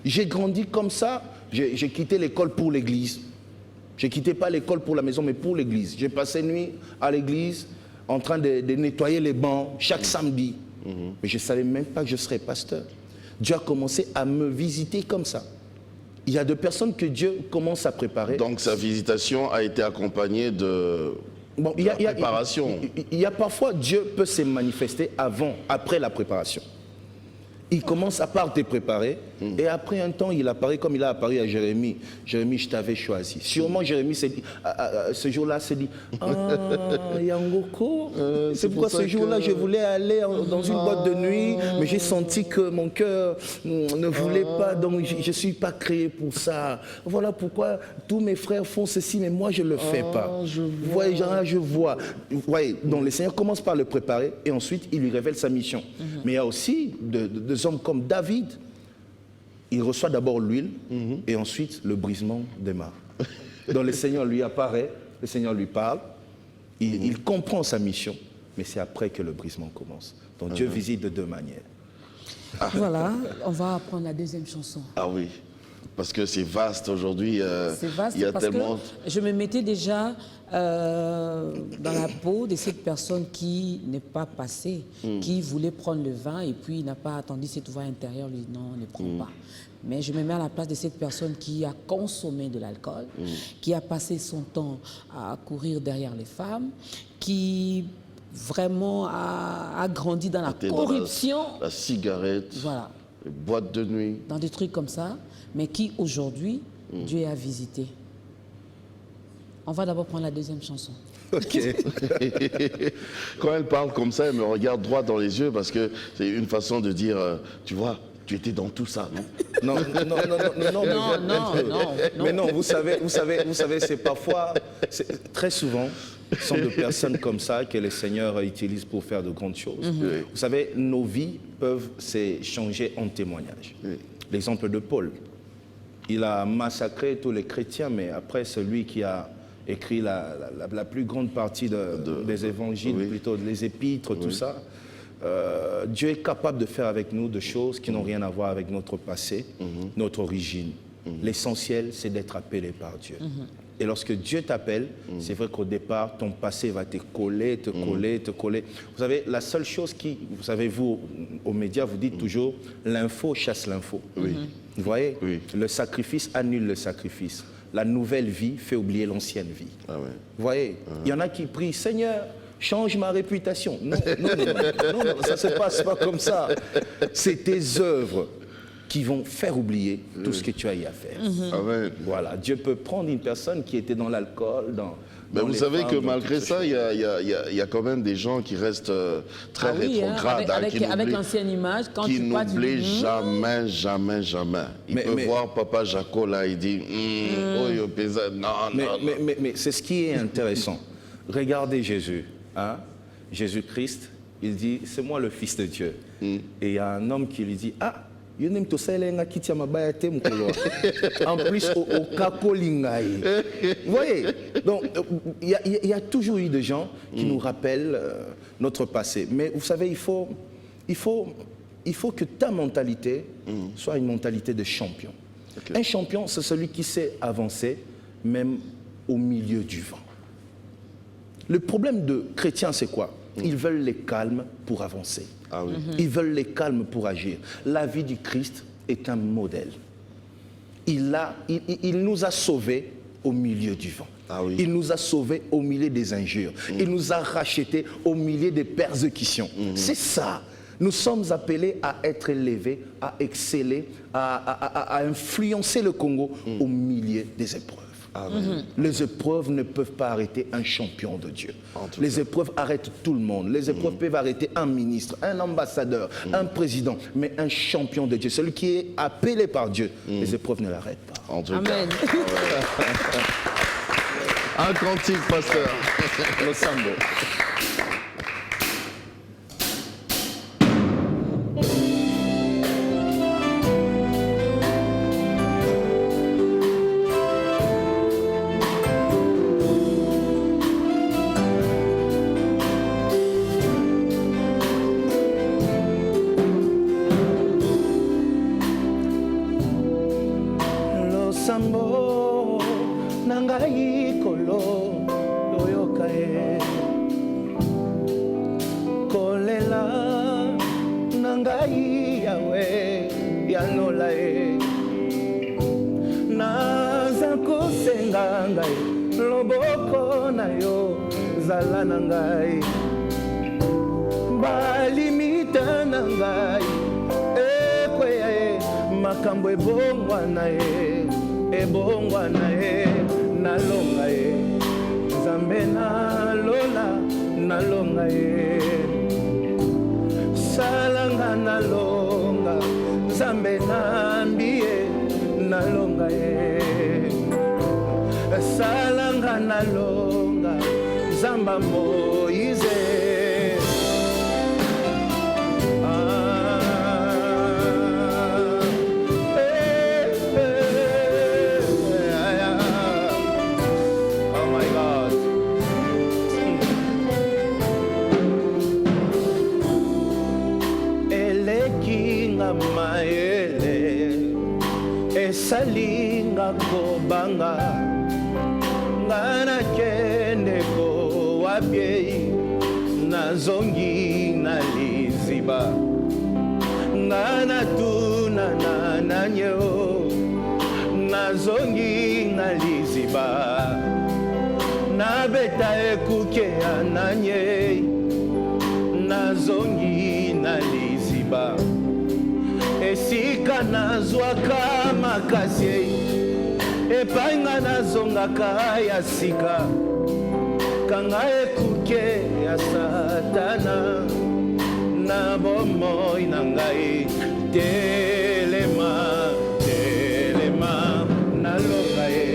J'ai grandi comme ça. J'ai quitté l'école pour l'église. Je ne quittais pas l'école pour la maison, mais pour l'église. J'ai passé nuit à l'église en train de nettoyer les bancs chaque samedi. Mais je ne savais même pas que je serais pasteur. Dieu a commencé à me visiter comme ça. Il y a des personnes que Dieu commence à préparer. Donc sa visitation a été accompagnée de préparation. Il y a parfois, Dieu peut se manifester avant, après la préparation. Il commence à part te préparer et après un temps, il apparaît comme il a apparu à Jérémie. Jérémie, je t'avais choisi. Sûrement, Jérémie, ce jour-là, s'est dit « Ah, Yangoko, c'est pourquoi ce jour-là, je voulais aller dans une boîte de nuit, mais j'ai senti que mon cœur ne voulait pas, donc je ne suis pas créé pour ça. Voilà pourquoi tous mes frères font ceci, mais moi, je ne le fais pas. » Vous voyez, genre là, je vois. Vous voyez, donc le Seigneur commence par le préparer et ensuite, il lui révèle sa mission. Mais il y a aussi des hommes comme David. Il reçoit d'abord l'huile et ensuite le brisement démarre. Donc le Seigneur lui apparaît, le Seigneur lui parle, il comprend sa mission, mais c'est après que le brisement commence. Donc Dieu visite de deux manières. Voilà, on va prendre la deuxième chanson. Ah oui, parce que c'est vaste aujourd'hui. C'est vaste il y a parce tellement... que je me mettais déjà dans la peau de cette personne qui n'est pas passée, qui voulait prendre le vin et puis n'a pas attendu cette voix intérieure, lui dit non, ne prends pas. Mais je me mets à la place de cette personne qui a consommé de l'alcool, qui a passé son temps à courir derrière les femmes, qui vraiment a grandi dans la corruption. La cigarette, voilà. les boîtes de nuit. Dans des trucs comme ça, mais qui aujourd'hui, Dieu a visité. On va d'abord prendre la deuxième chanson. Ok. Quand elle parle comme ça, elle me regarde droit dans les yeux parce que c'est une façon de dire, tu vois, tu étais dans tout ça, non? Mais non, vous savez, c'est parfois, très souvent, ce sont des personnes comme ça que le Seigneur utilise pour faire de grandes choses. Vous savez, nos vies peuvent s'échanger en témoignage. L'exemple de Paul. Il a massacré tous les chrétiens, mais après, celui qui a écrit la plus grande partie des évangiles, plutôt les épîtres, tout ça. Dieu est capable de faire avec nous des choses qui n'ont rien à voir avec notre passé, notre origine. L'essentiel, c'est d'être appelé par Dieu. Et lorsque Dieu t'appelle, c'est vrai qu'au départ, ton passé va te coller, te coller, te coller. Vous savez, la seule chose qui, vous savez, vous, aux médias, vous dites toujours, l'info chasse l'info. Vous voyez, le sacrifice annule le sacrifice. La nouvelle vie fait oublier l'ancienne vie. Vous voyez, il y en a qui prient, Seigneur, change ma réputation. Non, ça ne se passe pas comme ça. C'est tes œuvres qui vont faire oublier tout ce que tu as eu à faire. Amen. Voilà, Dieu peut prendre une personne qui était dans l'alcool, mais vous savez que malgré ça, il y a quand même des gens qui restent très rétrogrades. Avec l'ancienne image, quand qui tu parles, n'oublient jamais. Il peut voir Papa Jaco là, il dit mais c'est ce qui est intéressant. Regardez Jésus, hein? Jésus-Christ, il dit, c'est moi le Fils de Dieu. Et il y a un homme qui lui dit, ah, en plus, au Kakolingaï. Vous voyez, donc il y a toujours eu des gens qui nous rappellent notre passé. Mais vous savez, il faut que ta mentalité soit une mentalité de champion. Un champion, c'est celui qui sait avancer, même au milieu du vent. Le problème de chrétiens, c'est quoi? Ils veulent les calmes pour avancer. Ils veulent les calmes pour agir. La vie du Christ est un modèle. Il nous a sauvés au milieu du vent. Il nous a sauvés au milieu des injures. Il nous a rachetés au milieu des persécutions. C'est ça. Nous sommes appelés à être élevés, à exceller, à influencer le Congo au milieu des épreuves. Les épreuves ne peuvent pas arrêter un champion de Dieu. Les épreuves arrêtent tout le monde. Les épreuves peuvent arrêter un ministre, un ambassadeur, un président, mais un champion de Dieu, celui qui est appelé par Dieu, les épreuves ne l'arrêtent pas. Amen. Un cantique, pasteur. Le sambo. Sambo nangai kolo yoyoka e kolela nangai yawe yanola e naza kosenga ngai loboko na yo zala na ngai balimita na ngai makambo ebongwa na ye, ebongwa na ye, nalonga ye. Nzambe nalola, nalonga ye. Salanga nalonga, Nzambe nambiye, nalonga ye. Salanga nalonga, Nzamba Moise. Salinga kobanga ngana kende ko wabye nazongi na liziba ngana tuna na nanyo nazongi na liziba nabeta ekuke ananye nazongi na liziba esika nazwaka makasi epai nga nazongaka ya sika kanga ekuke ya satana na bomoi na ngai telema telema nalonga ye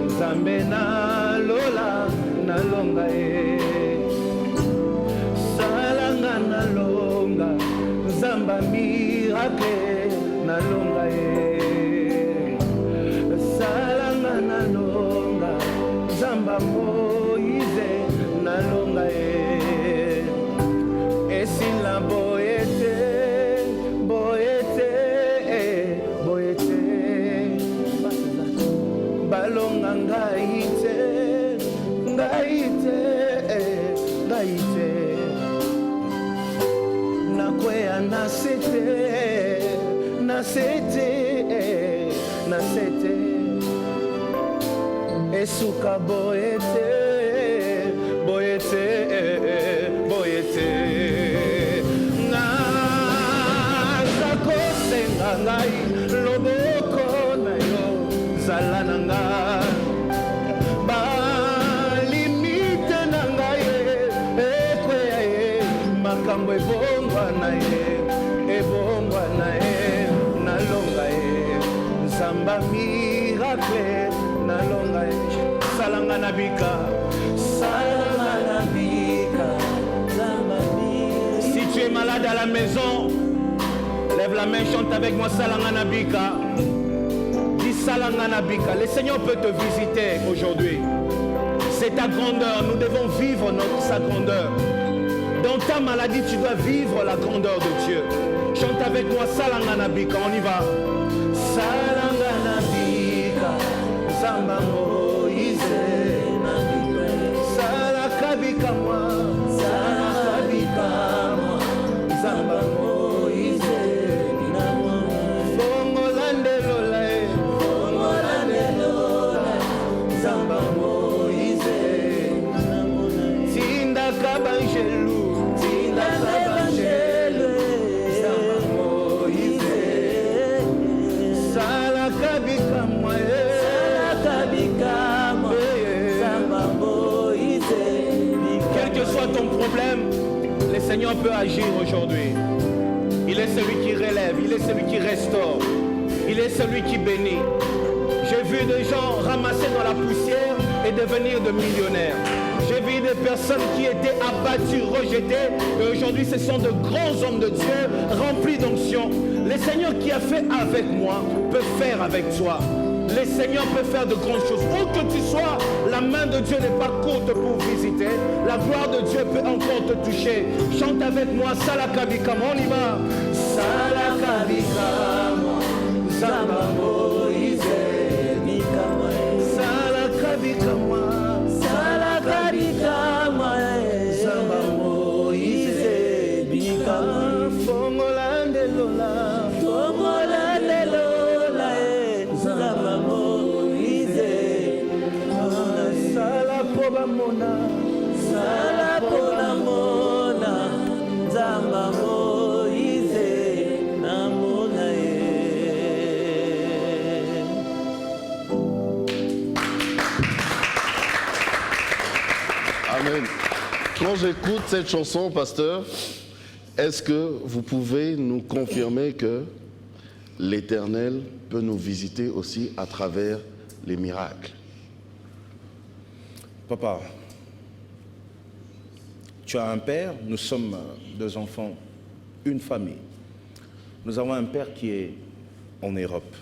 Nzambe nalola nalonga ye salanga nalonga Nzamba miracle nalonga ye salanga nalonga Nzamba Moise nalonga ye esila boyete boyete boyete balonga ngai te ngai te ngai te nakwea nasete nasete nasete esuka boyete boyete boyete nazakosenga ngai loboko na yo zala na ngai balimite na ngai ekwea ye makambo ebongwa na ye ebongwa na ye nalonga ye Nzamba miracle nalonga ye salanga na bika salanga na bika Nzamba miracle. Si tu es malade à la maison, lève la main, chante avec moi salanga na bika. Dis salanga na bika. Le Seigneur peut te visiter aujourd'hui. C'est ta grandeur, nous devons vivre sa grandeur. Dans ta maladie, tu dois vivre la grandeur de Dieu. Chante avec moi salanga na bika, on y va. Salanga na bika, Nzamba Moise, salaka bika moi, salaka bika moi, Nzamba Moise, Bongolande lola, Bongolande lola, Nzamba Moise, Tinda kabangelu, Tinda kabangelu, Nzamba Moise, salaka bika moi, salaka bika moi, Nzamba Moise. Quel que soit ton problème, le Seigneur peut agir aujourd'hui. Il est celui qui relève, il est celui qui restaure, il est celui qui bénit. J'ai vu des gens ramasser dans la poussière et devenir de millionnaires. J'ai vu des personnes qui étaient abattues, rejetées, et aujourd'hui ce sont de grands hommes de Dieu remplis d'onction. Le Seigneur qui a fait avec moi peut faire avec toi. Le Seigneur peut faire de grandes choses. Où que tu sois, la main de Dieu n'est pas courte pour visiter. La gloire de Dieu peut encore te toucher. Chante avec moi, Salakabikam, on y va. Salakabikam, Nzamba Moise, Salakabikam, Salakabikam, Nzamba Moise, Fongolande Lola, Fongolande Lola, Nzamba Moise, Sala Poba Mona, Sala Poba Mona, Nzamba Moise, Namona ye. quand j'écoute cette chanson, pasteur, est-ce que vous pouvez nous confirmer que l'Éternel peut nous visiter aussi à travers les miracles? Papa, tu as un père, nous sommes 2 enfants, une famille. Nous avons un père qui est en Europe.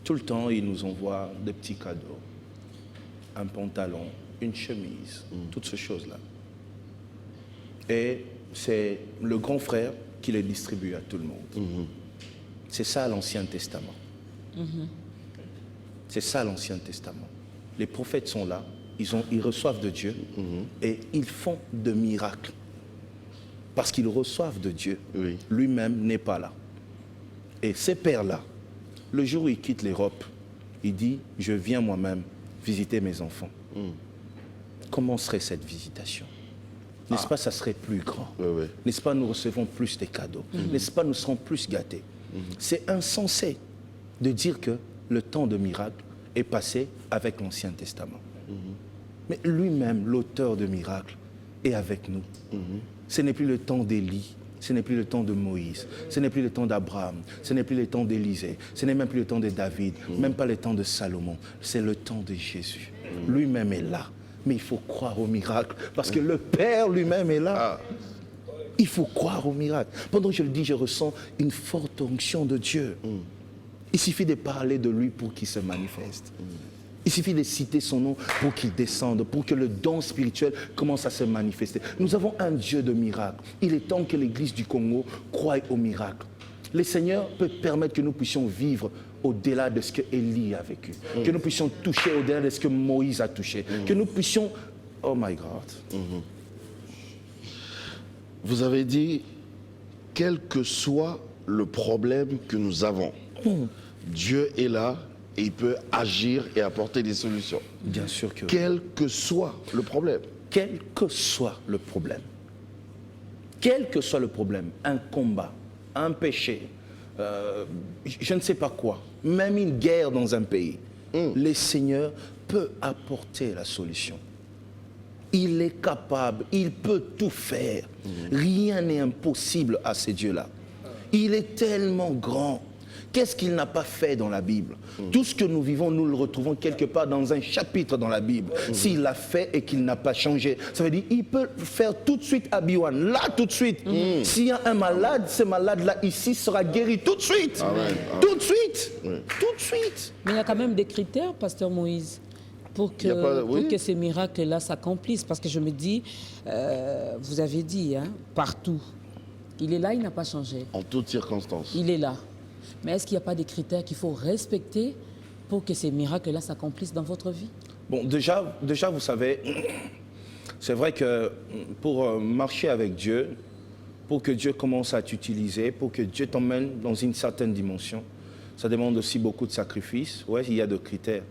Tout le temps, il nous envoie des petits cadeaux. Un pantalon, une chemise, toutes ces choses-là. Et c'est le grand frère qui les distribue à tout le monde. C'est ça l'Ancien Testament. C'est ça l'Ancien Testament. Les prophètes sont là, ils reçoivent de Dieu et ils font de miracles. Parce qu'ils reçoivent de Dieu, lui-même n'est pas là. Et ces pères-là, le jour où il quitte l'Europe, il dit, je viens moi-même visiter mes enfants. Comment serait cette visitation? N'est-ce pas, ça serait plus grand? N'est-ce pas, nous recevons plus de cadeaux? N'est-ce pas, nous serons plus gâtés? C'est insensé de dire que le temps de miracle est passé avec l'Ancien Testament. Mais lui-même, l'auteur de miracles, est avec nous. Ce n'est plus le temps d'Élie, ce n'est plus le temps de Moïse, ce n'est plus le temps d'Abraham, ce n'est plus le temps d'Élisée, ce n'est même plus le temps de David, même pas le temps de Salomon. C'est le temps de Jésus. Lui-même est là. Mais il faut croire au miracle, parce que le Père lui-même est là. Il faut croire au miracle. Pendant que je le dis, je ressens une forte onction de Dieu. Il suffit de parler de lui pour qu'il se manifeste. Il suffit de citer son nom pour qu'il descende, pour que le don spirituel commence à se manifester. Nous avons un Dieu de miracles. Il est temps que l'Église du Congo croie au miracle. Le Seigneur peut permettre que nous puissions vivre au-delà de ce que Élie a vécu, que nous puissions toucher au-delà de ce que Moïse a touché, que nous puissions... Oh my God. Vous avez dit, quel que soit le problème que nous avons, Dieu est là et il peut agir et apporter des solutions. Bien sûr que oui. Quel que soit le problème. Quel que soit le problème. Quel que soit le problème, un combat, un péché, je ne sais pas quoi, même une guerre dans un pays, le Seigneur peut apporter la solution. Il est capable, il peut tout faire. Rien n'est impossible à ce Dieu-là. Il est tellement grand. Qu'est-ce qu'il n'a pas fait dans la Bible? Tout ce que nous vivons, nous le retrouvons quelque part dans un chapitre dans la Bible. S'il l'a fait et qu'il n'a pas changé, ça veut dire qu'il peut faire tout de suite à Biwan, là tout de suite. S'il y a un malade, ce malade-là ici sera guéri tout de suite. Tout de suite. Tout de suite. Mais il y a quand même des critères, pasteur Moïse, pour que ces miracles-là s'accomplissent. Parce que je me dis, vous avez dit, hein, partout, il est là, il n'a pas changé. En toutes circonstances. Il est là. Mais est-ce qu'il n'y a pas des critères qu'il faut respecter pour que ces miracles-là s'accomplissent dans votre vie? Bon, déjà, vous savez, c'est vrai que pour marcher avec Dieu, pour que Dieu commence à t'utiliser, pour que Dieu t'emmène dans une certaine dimension, ça demande aussi beaucoup de sacrifices. Oui, il y a des critères.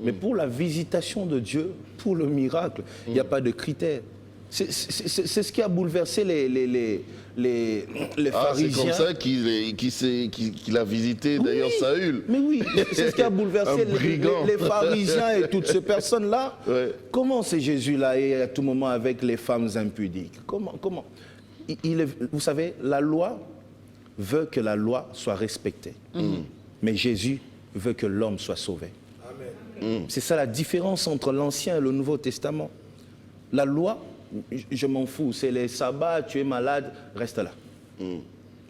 Mais pour la visitation de Dieu, pour le miracle, il n'y a pas de critères. C'est ce qui a bouleversé les pharisiens. C'est comme ça qu'il a visité d'ailleurs Saül. Mais oui, c'est ce qui a bouleversé les pharisiens et toutes ces personnes-là. Comment c'est Jésus-là est à tout moment avec les femmes impudiques? Comment vous savez, la loi veut que la loi soit respectée. Mais Jésus veut que l'homme soit sauvé. C'est ça la différence entre l'Ancien et le Nouveau Testament. La loi, je m'en fous, c'est les sabbats, tu es malade, reste là.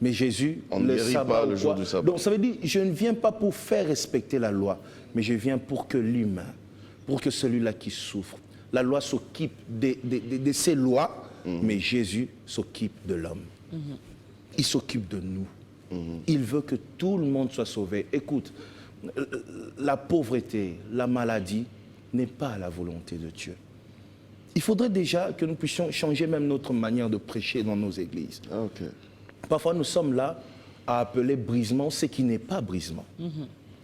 Mais Jésus, on ne guérit pas le jour du sabbat. Donc ça veut dire, je ne viens pas pour faire respecter la loi, mais je viens pour que l'humain, pour que celui-là qui souffre, la loi s'occupe de ses lois, mais Jésus s'occupe de l'homme. Il s'occupe de nous. Il veut que tout le monde soit sauvé. Écoute, la pauvreté, la maladie n'est pas la volonté de Dieu. Il faudrait déjà que nous puissions changer même notre manière de prêcher dans nos églises. Parfois, nous sommes là à appeler brisement ce qui n'est pas brisement.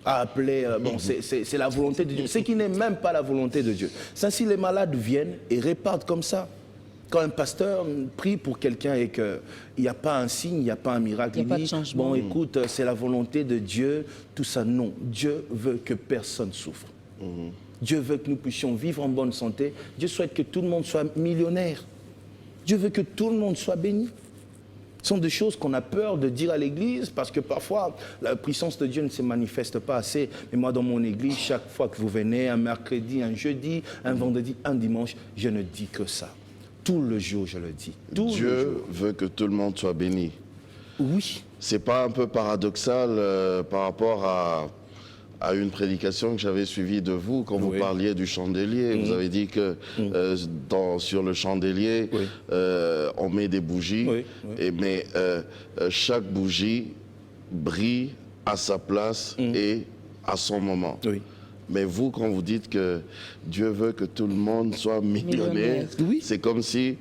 À appeler, c'est la volonté de Dieu, ce qui n'est même pas la volonté de Dieu. Si les malades viennent et repartent comme ça, quand un pasteur prie pour quelqu'un et qu'il n'y a pas un signe, il n'y a pas un miracle, il dit, bon écoute, c'est la volonté de Dieu, tout ça, non. Dieu veut que personne souffre. Dieu veut que nous puissions vivre en bonne santé. Dieu souhaite que tout le monde soit millionnaire. Dieu veut que tout le monde soit béni. Ce sont des choses qu'on a peur de dire à l'église parce que parfois la puissance de Dieu ne se manifeste pas assez. Mais moi dans mon église, chaque fois que vous venez, un mercredi, un jeudi, un vendredi, un dimanche, je ne dis que ça. Tout le jour je le dis. Dieu veut que tout le monde soit béni. Oui. C'est pas un peu paradoxal par rapport à une prédication que j'avais suivie de vous quand vous parliez du chandelier. Vous avez dit que sur le chandelier, on met des bougies, mais chaque bougie brille à sa place et à son moment. Oui. Mais vous, quand vous dites que Dieu veut que tout le monde soit millionnaire, c'est comme si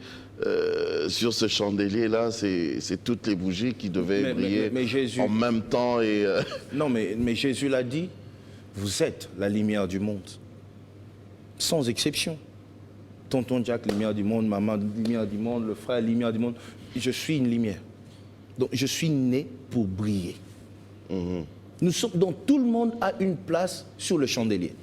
sur ce chandelier-là, c'est toutes les bougies qui devaient briller mais Jésus, en même temps. Non, mais Jésus l'a dit. Vous êtes la lumière du monde, sans exception. Tonton Jack, lumière du monde, maman, lumière du monde, le frère, lumière du monde. Je suis une lumière. Donc, je suis né pour briller. Nous sommes, donc, tout le monde a une place sur le chandelier.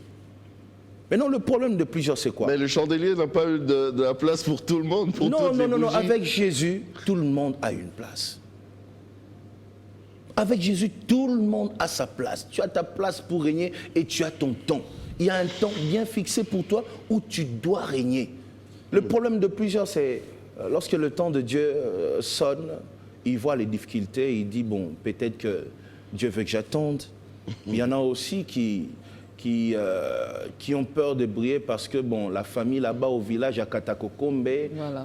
Maintenant, le problème de plusieurs, c'est quoi? Mais le chandelier n'a pas eu de la place pour tout le monde, pour toutes les bougies. Non, avec Jésus, tout le monde a une place. Avec Jésus, tout le monde a sa place. Tu as ta place pour régner et tu as ton temps. Il y a un temps bien fixé pour toi où tu dois régner. Le problème de plusieurs, c'est lorsque le temps de Dieu sonne, il voit les difficultés, il dit, bon, peut-être que Dieu veut que j'attende. Il y en a aussi qui ont peur de briller parce que bon, la famille là-bas au village à Katakokombe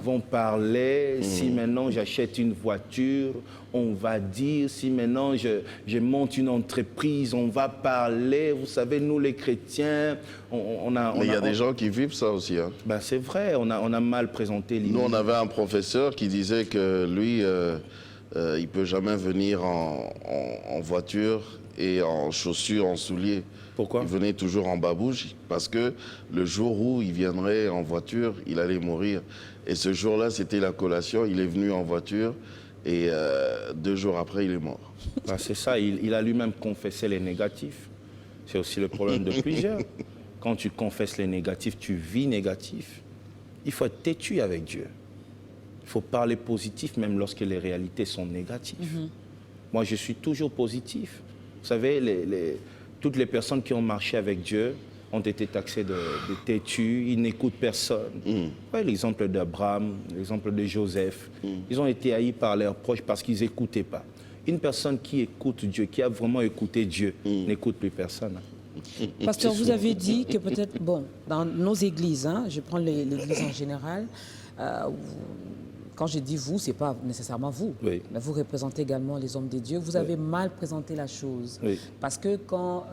vont parler. Si maintenant j'achète une voiture, on va dire. Si maintenant je monte une entreprise, on va parler. Vous savez, nous les chrétiens, Mais il y a des gens qui vivent ça aussi. Hein. Ben, c'est vrai, on a mal présenté l'idée. Nous, on avait un professeur qui disait que lui, il ne peut jamais venir en voiture et en chaussures, en souliers. Pourquoi? Il venait toujours en babouche parce que le jour où il viendrait en voiture, il allait mourir. Et ce jour-là, c'était la collation. Il est venu en voiture et 2 jours après, il est mort. Ben, c'est ça, il a lui-même confessé les négatifs. C'est aussi le problème de plusieurs. Quand tu confesses les négatifs, tu vis négatif. Il faut être têtu avec Dieu. Il faut parler positif même lorsque les réalités sont négatives. Moi, je suis toujours positif. Vous savez, toutes les personnes qui ont marché avec Dieu ont été taxées de têtus, ils n'écoutent personne. Ouais, l'exemple d'Abraham, l'exemple de Joseph, ils ont été haïs par leurs proches parce qu'ils n'écoutaient pas. Une personne qui écoute Dieu, qui a vraiment écouté Dieu, n'écoute plus personne. Pasteur, vous avez dit que peut-être, bon, dans nos églises, hein, je prends l'église en général, quand je dis vous, ce n'est pas nécessairement vous, mais vous représentez également les hommes de Dieu. Vous avez mal présenté la chose. Parce que quand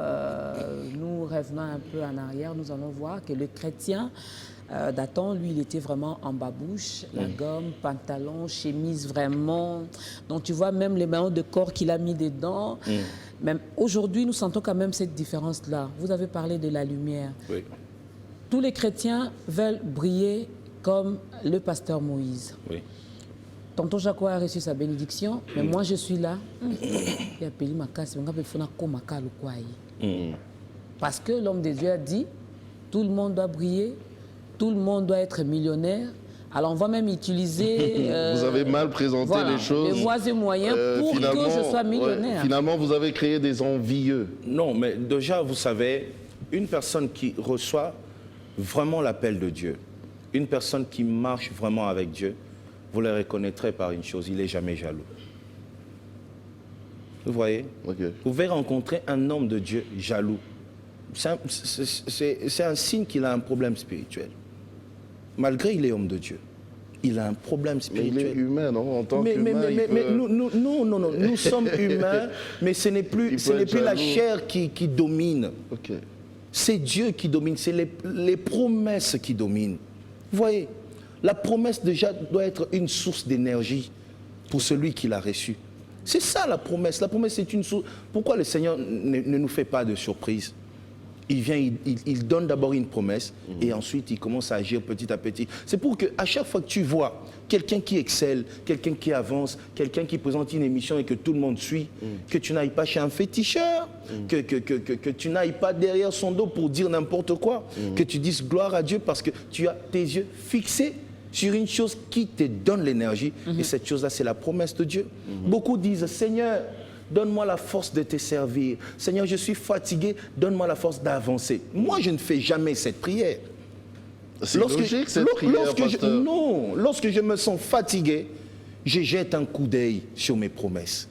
nous revenons un peu en arrière, nous allons voir que le chrétien d'Adam, lui, il était vraiment en babouche, la gomme, pantalon, chemise vraiment. Donc tu vois même les maillots de corps qu'il a mis dedans. Même aujourd'hui, nous sentons quand même cette différence-là. Vous avez parlé de la lumière. Tous les chrétiens veulent briller comme le pasteur Moïse. Tonton Jaco a reçu sa bénédiction, mais moi je suis là. Parce que l'homme de Dieu a dit, tout le monde doit briller, tout le monde doit être millionnaire. Alors on va même utiliser... vous avez mal présenté les choses. Les voies et moyens pour que je sois millionnaire. Finalement, vous avez créé des envieux. Non, mais déjà, vous savez, une personne qui reçoit vraiment l'appel de Dieu, une personne qui marche vraiment avec Dieu, vous le reconnaîtrez par une chose, il n'est jamais jaloux. Vous voyez? Vous pouvez rencontrer un homme de Dieu jaloux. C'est un signe qu'il a un problème spirituel. Malgré qu'il est homme de Dieu, il a un problème spirituel. Mais il est humain, non? En tant qu'humain, mais nous sommes humains, mais ce n'est plus la chair qui domine. C'est Dieu qui domine, c'est les promesses qui dominent. Vous voyez, la promesse déjà doit être une source d'énergie pour celui qui l'a reçue. C'est ça la promesse. La promesse c'est une source. Pourquoi le Seigneur ne nous fait pas de surprise? Il vient, il donne d'abord une promesse et ensuite il commence à agir petit à petit. C'est pour qu'à chaque fois que tu vois quelqu'un qui excelle, quelqu'un qui avance, quelqu'un qui présente une émission et que tout le monde suit, que tu n'ailles pas chez un féticheur, que tu n'ailles pas derrière son dos pour dire n'importe quoi, que tu dises gloire à Dieu parce que tu as tes yeux fixés sur une chose qui te donne l'énergie. Et cette chose-là, c'est la promesse de Dieu. Beaucoup disent, Seigneur, donne-moi la force de te servir. Seigneur, je suis fatigué, donne-moi la force d'avancer. Moi, je ne fais jamais cette prière. C'est logique, cette prière, pasteur. Lorsque je me sens fatigué, je jette un coup d'œil sur mes promesses.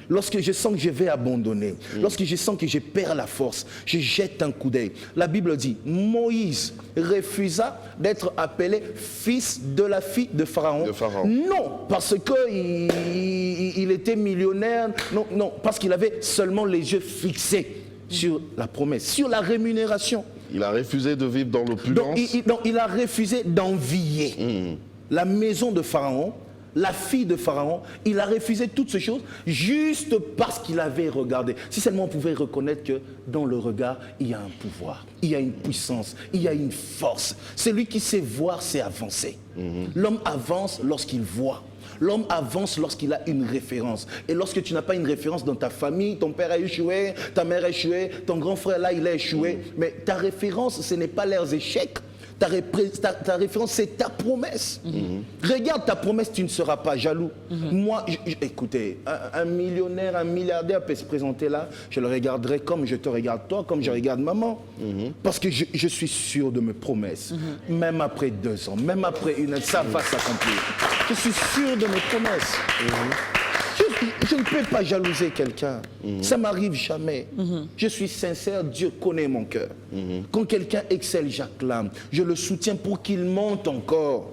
Lorsque je sens que je vais abandonner, lorsque je sens que je perds la force, je jette un coup d'œil. La Bible dit, Moïse refusa d'être appelé fils de la fille de Pharaon. Non, parce qu'il était millionnaire. Non, parce qu'il avait seulement les yeux fixés sur la promesse, sur la rémunération. Il a refusé de vivre dans l'opulence. Donc, il a refusé d'envier la maison de Pharaon, la fille de Pharaon. Il a refusé toutes ces choses juste parce qu'il avait regardé. Si seulement on pouvait reconnaître que dans le regard, il y a un pouvoir, il y a une puissance, il y a une force. Celui qui sait voir, c'est avancer. L'homme avance lorsqu'il voit. L'homme avance lorsqu'il a une référence. Et lorsque tu n'as pas une référence dans ta famille, ton père a échoué, ta mère a échoué, ton grand frère là, il a échoué. Mais ta référence, ce n'est pas leurs échecs. Ta référence, c'est ta promesse. Regarde ta promesse, tu ne seras pas jaloux. Moi, écoutez, un millionnaire, un milliardaire peut se présenter là, je le regarderai comme je te regarde toi, comme je regarde maman. Parce que je suis sûr de mes promesses. Même après 2 ans, même après 1 année, ça va s'accomplir. Je suis sûr de mes promesses. Je ne peux pas jalouser quelqu'un. Ça ne m'arrive jamais. Je suis sincère, Dieu connaît mon cœur. Quand quelqu'un excelle, j'acclame. Je le soutiens pour qu'il monte encore.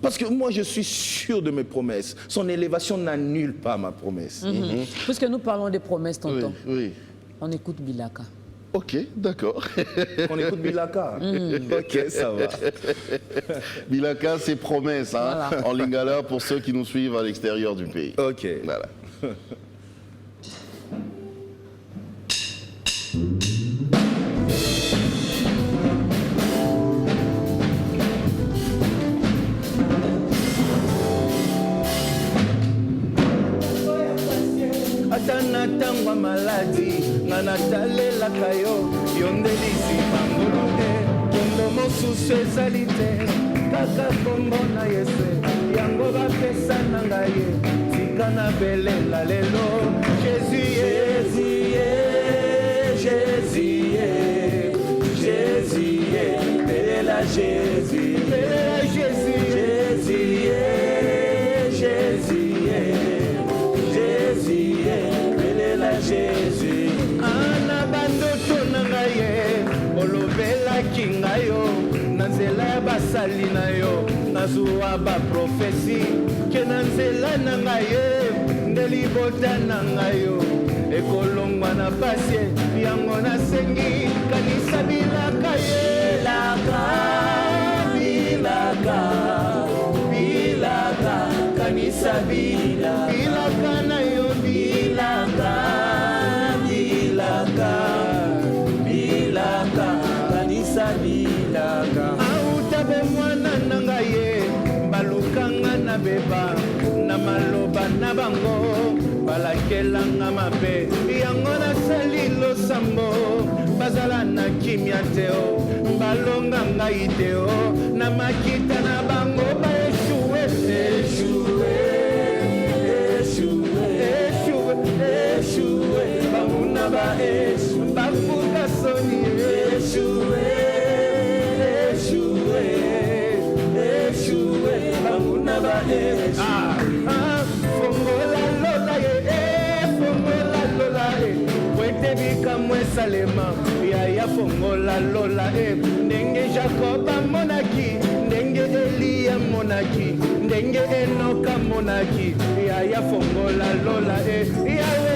Parce que moi, je suis sûr de mes promesses. Son élévation n'annule pas ma promesse. Puisque nous parlons des promesses, tonton, Oui. on écoute Bilaka. Ok, d'accord. On écoute Bilaka. Ok, ça va. Bilaka, c'est promesse, hein, Voilà. en lingala pour ceux qui nous suivent à l'extérieur du pays. Ok. Voilà. ata natangwa maladi nga natalelaka yo yondelisi mangolo te kombo mosusu ezali te kaka kombo na yesu yango bapesa na ngai ye tika na belela lelo jésus belela jésus belela Jésus ana bandoto na ngai ye olobelaki ngai yo na nzela ya basali na yo nazwa baprofesi ke na nzela na ngai ye nde libota na ngai yo ekolongwa na pasi yango nasengi kanisa bilaka ye bilaka kanisa bilaka na yo bilaka kanisa bilaka auta bomwana na ngai ye balukanga na beba na maloba na bango balakelanga mabe yango nasali losambo bazala na kimia te o balonga ngai te o na makita na bango baeshue bamuna bafuka soni bamuna fongola lola ye kwete bikamwe salema yaya fongola lola ndenge jacob amonaki ndenge eliya monaki ndenge enoka monaki yaya fongola lola yawe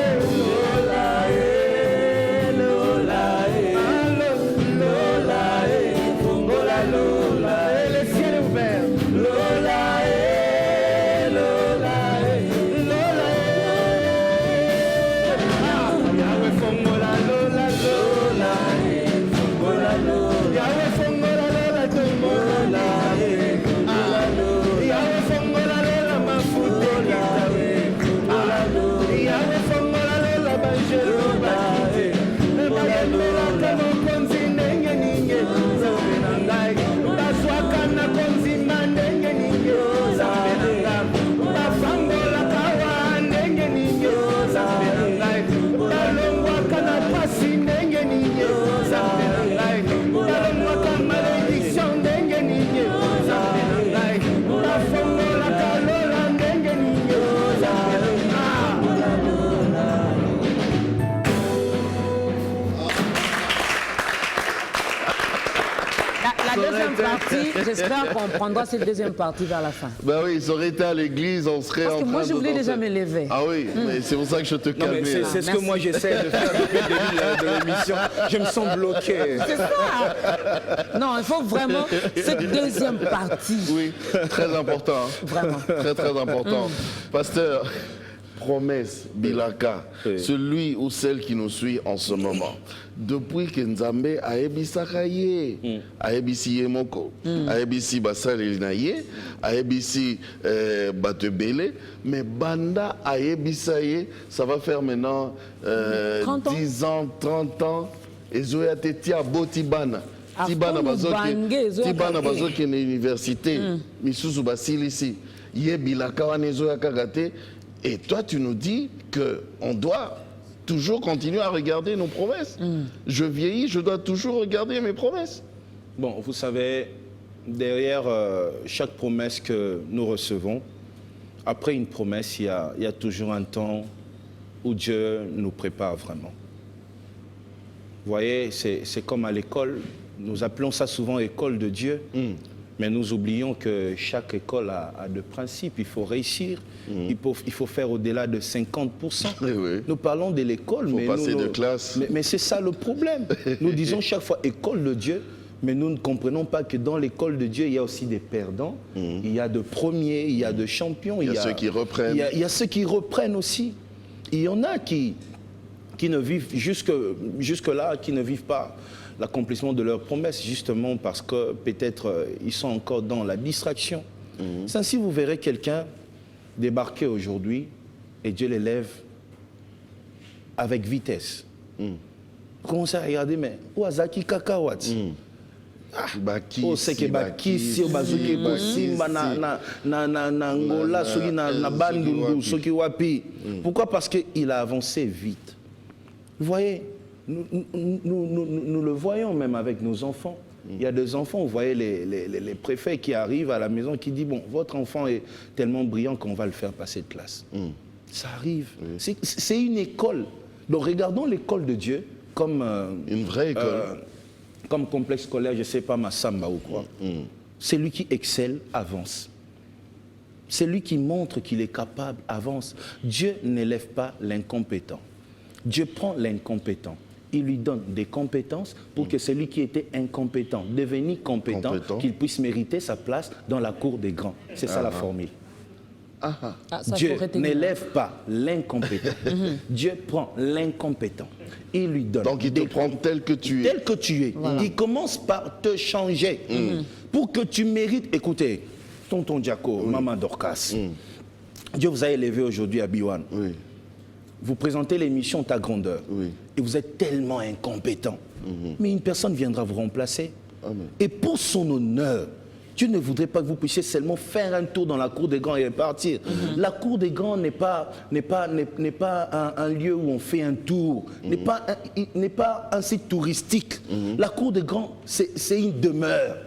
J'espère qu'on prendra cette deuxième partie vers la fin. Ben oui, ça aurait été à l'église, on serait Parce en que train moi, je de voulais danser. déjà me lever. Ah oui, mais c'est pour ça que je te Non, mais calme. c'est ce que Merci. moi j'essaie de faire depuis le début de l'émission. Je me sens bloqué. C'est ça. Non, il faut vraiment cette deuxième partie. Oui, très important. Hein. Vraiment. Très, très important. Pasteur, promesse, Bilaka, Oui. celui ou celle qui nous suit en ce moment, depuis que Nzambe a ebisaka ye, a ebisi ye moko, a ebisi basaleli na ye, a ebisi bato ebele, mais banda a ebisa ye, ça va faire maintenant 30 ans. 10 ans, 30 ans, ezoya te tia boti bana. Afon Tibana mubange, ezoya Tibana kaka. bazokende université, misusu basilisi, ye bilaka wana ezoya kaka te. Et toi, tu nous dis qu'on doit toujours continuer à regarder nos promesses. Je vieillis, je dois toujours regarder mes promesses. Bon, vous savez, derrière chaque promesse que nous recevons, après une promesse, il y a toujours un temps où Dieu nous prépare vraiment. Vous voyez, c'est comme à l'école, nous appelons ça souvent école de Dieu, mais nous oublions que chaque école a de principes, il faut réussir, il faut faire au-delà de 50%. Oui, oui. Nous parlons de l'école, Faut mais passer nous- de classe. Mais c'est ça le problème. Nous disons chaque fois école de Dieu, mais nous ne comprenons pas que dans l'école de Dieu, il y a aussi des perdants, il y a de premiers, il y a de champions. Il y a ceux qui reprennent. Il y a ceux qui reprennent aussi. Il y en a qui ne vivent jusque-là, qui ne vivent pas l'accomplissement de leurs promesses, justement parce que peut-être ils sont encore dans la distraction. C'est ainsi, vous verrez quelqu'un débarquer aujourd'hui et Dieu l'élève avec vitesse. Vous commencez à regarder, mais Ouazaki Kakawat. Oh, c'est que bakisi o bazuki bosimba na Angola soki na Bandundu soki wapi. Pourquoi? Parce qu'il a avancé vite. Vous voyez, nous le voyons même avec nos enfants. Il y a des enfants, vous voyez les préfets qui arrivent à la maison qui disent, bon, votre enfant est tellement brillant qu'on va le faire passer de classe. Ça arrive. C'est une école. Donc regardons l'école de Dieu comme... Une vraie école. Comme complexe scolaire, je ne sais pas, Massamba ou quoi. Celui qui excelle avance. Celui qui montre qu'il est capable avance. Dieu n'élève pas l'incompétent. Dieu prend l'incompétent. Il lui donne des compétences pour que celui qui était incompétent devienne compétent, qu'il puisse mériter sa place dans la cour des grands. C'est ça la formule. Ah, ça, Dieu faut retenir. n'élève pas l'incompétent. Dieu prend l'incompétent. Il lui donne. Donc il te prend tel que tu es. Tel que tu es. Il commence par te changer pour que tu mérites. Écoutez, tonton Diako, maman Dorcas, Dieu vous a élevé aujourd'hui à Biwan. Oui. Vous présentez l'émission Ta Grandeur. Oui. Et vous êtes tellement incompétent. Mais une personne viendra vous remplacer. Amen. Et pour son honneur, Dieu ne voudrait pas que vous puissiez seulement faire un tour dans la cour des grands et partir. La cour des grands n'est pas un lieu où on fait un tour, n'est pas un site touristique. La cour des grands, c'est une demeure.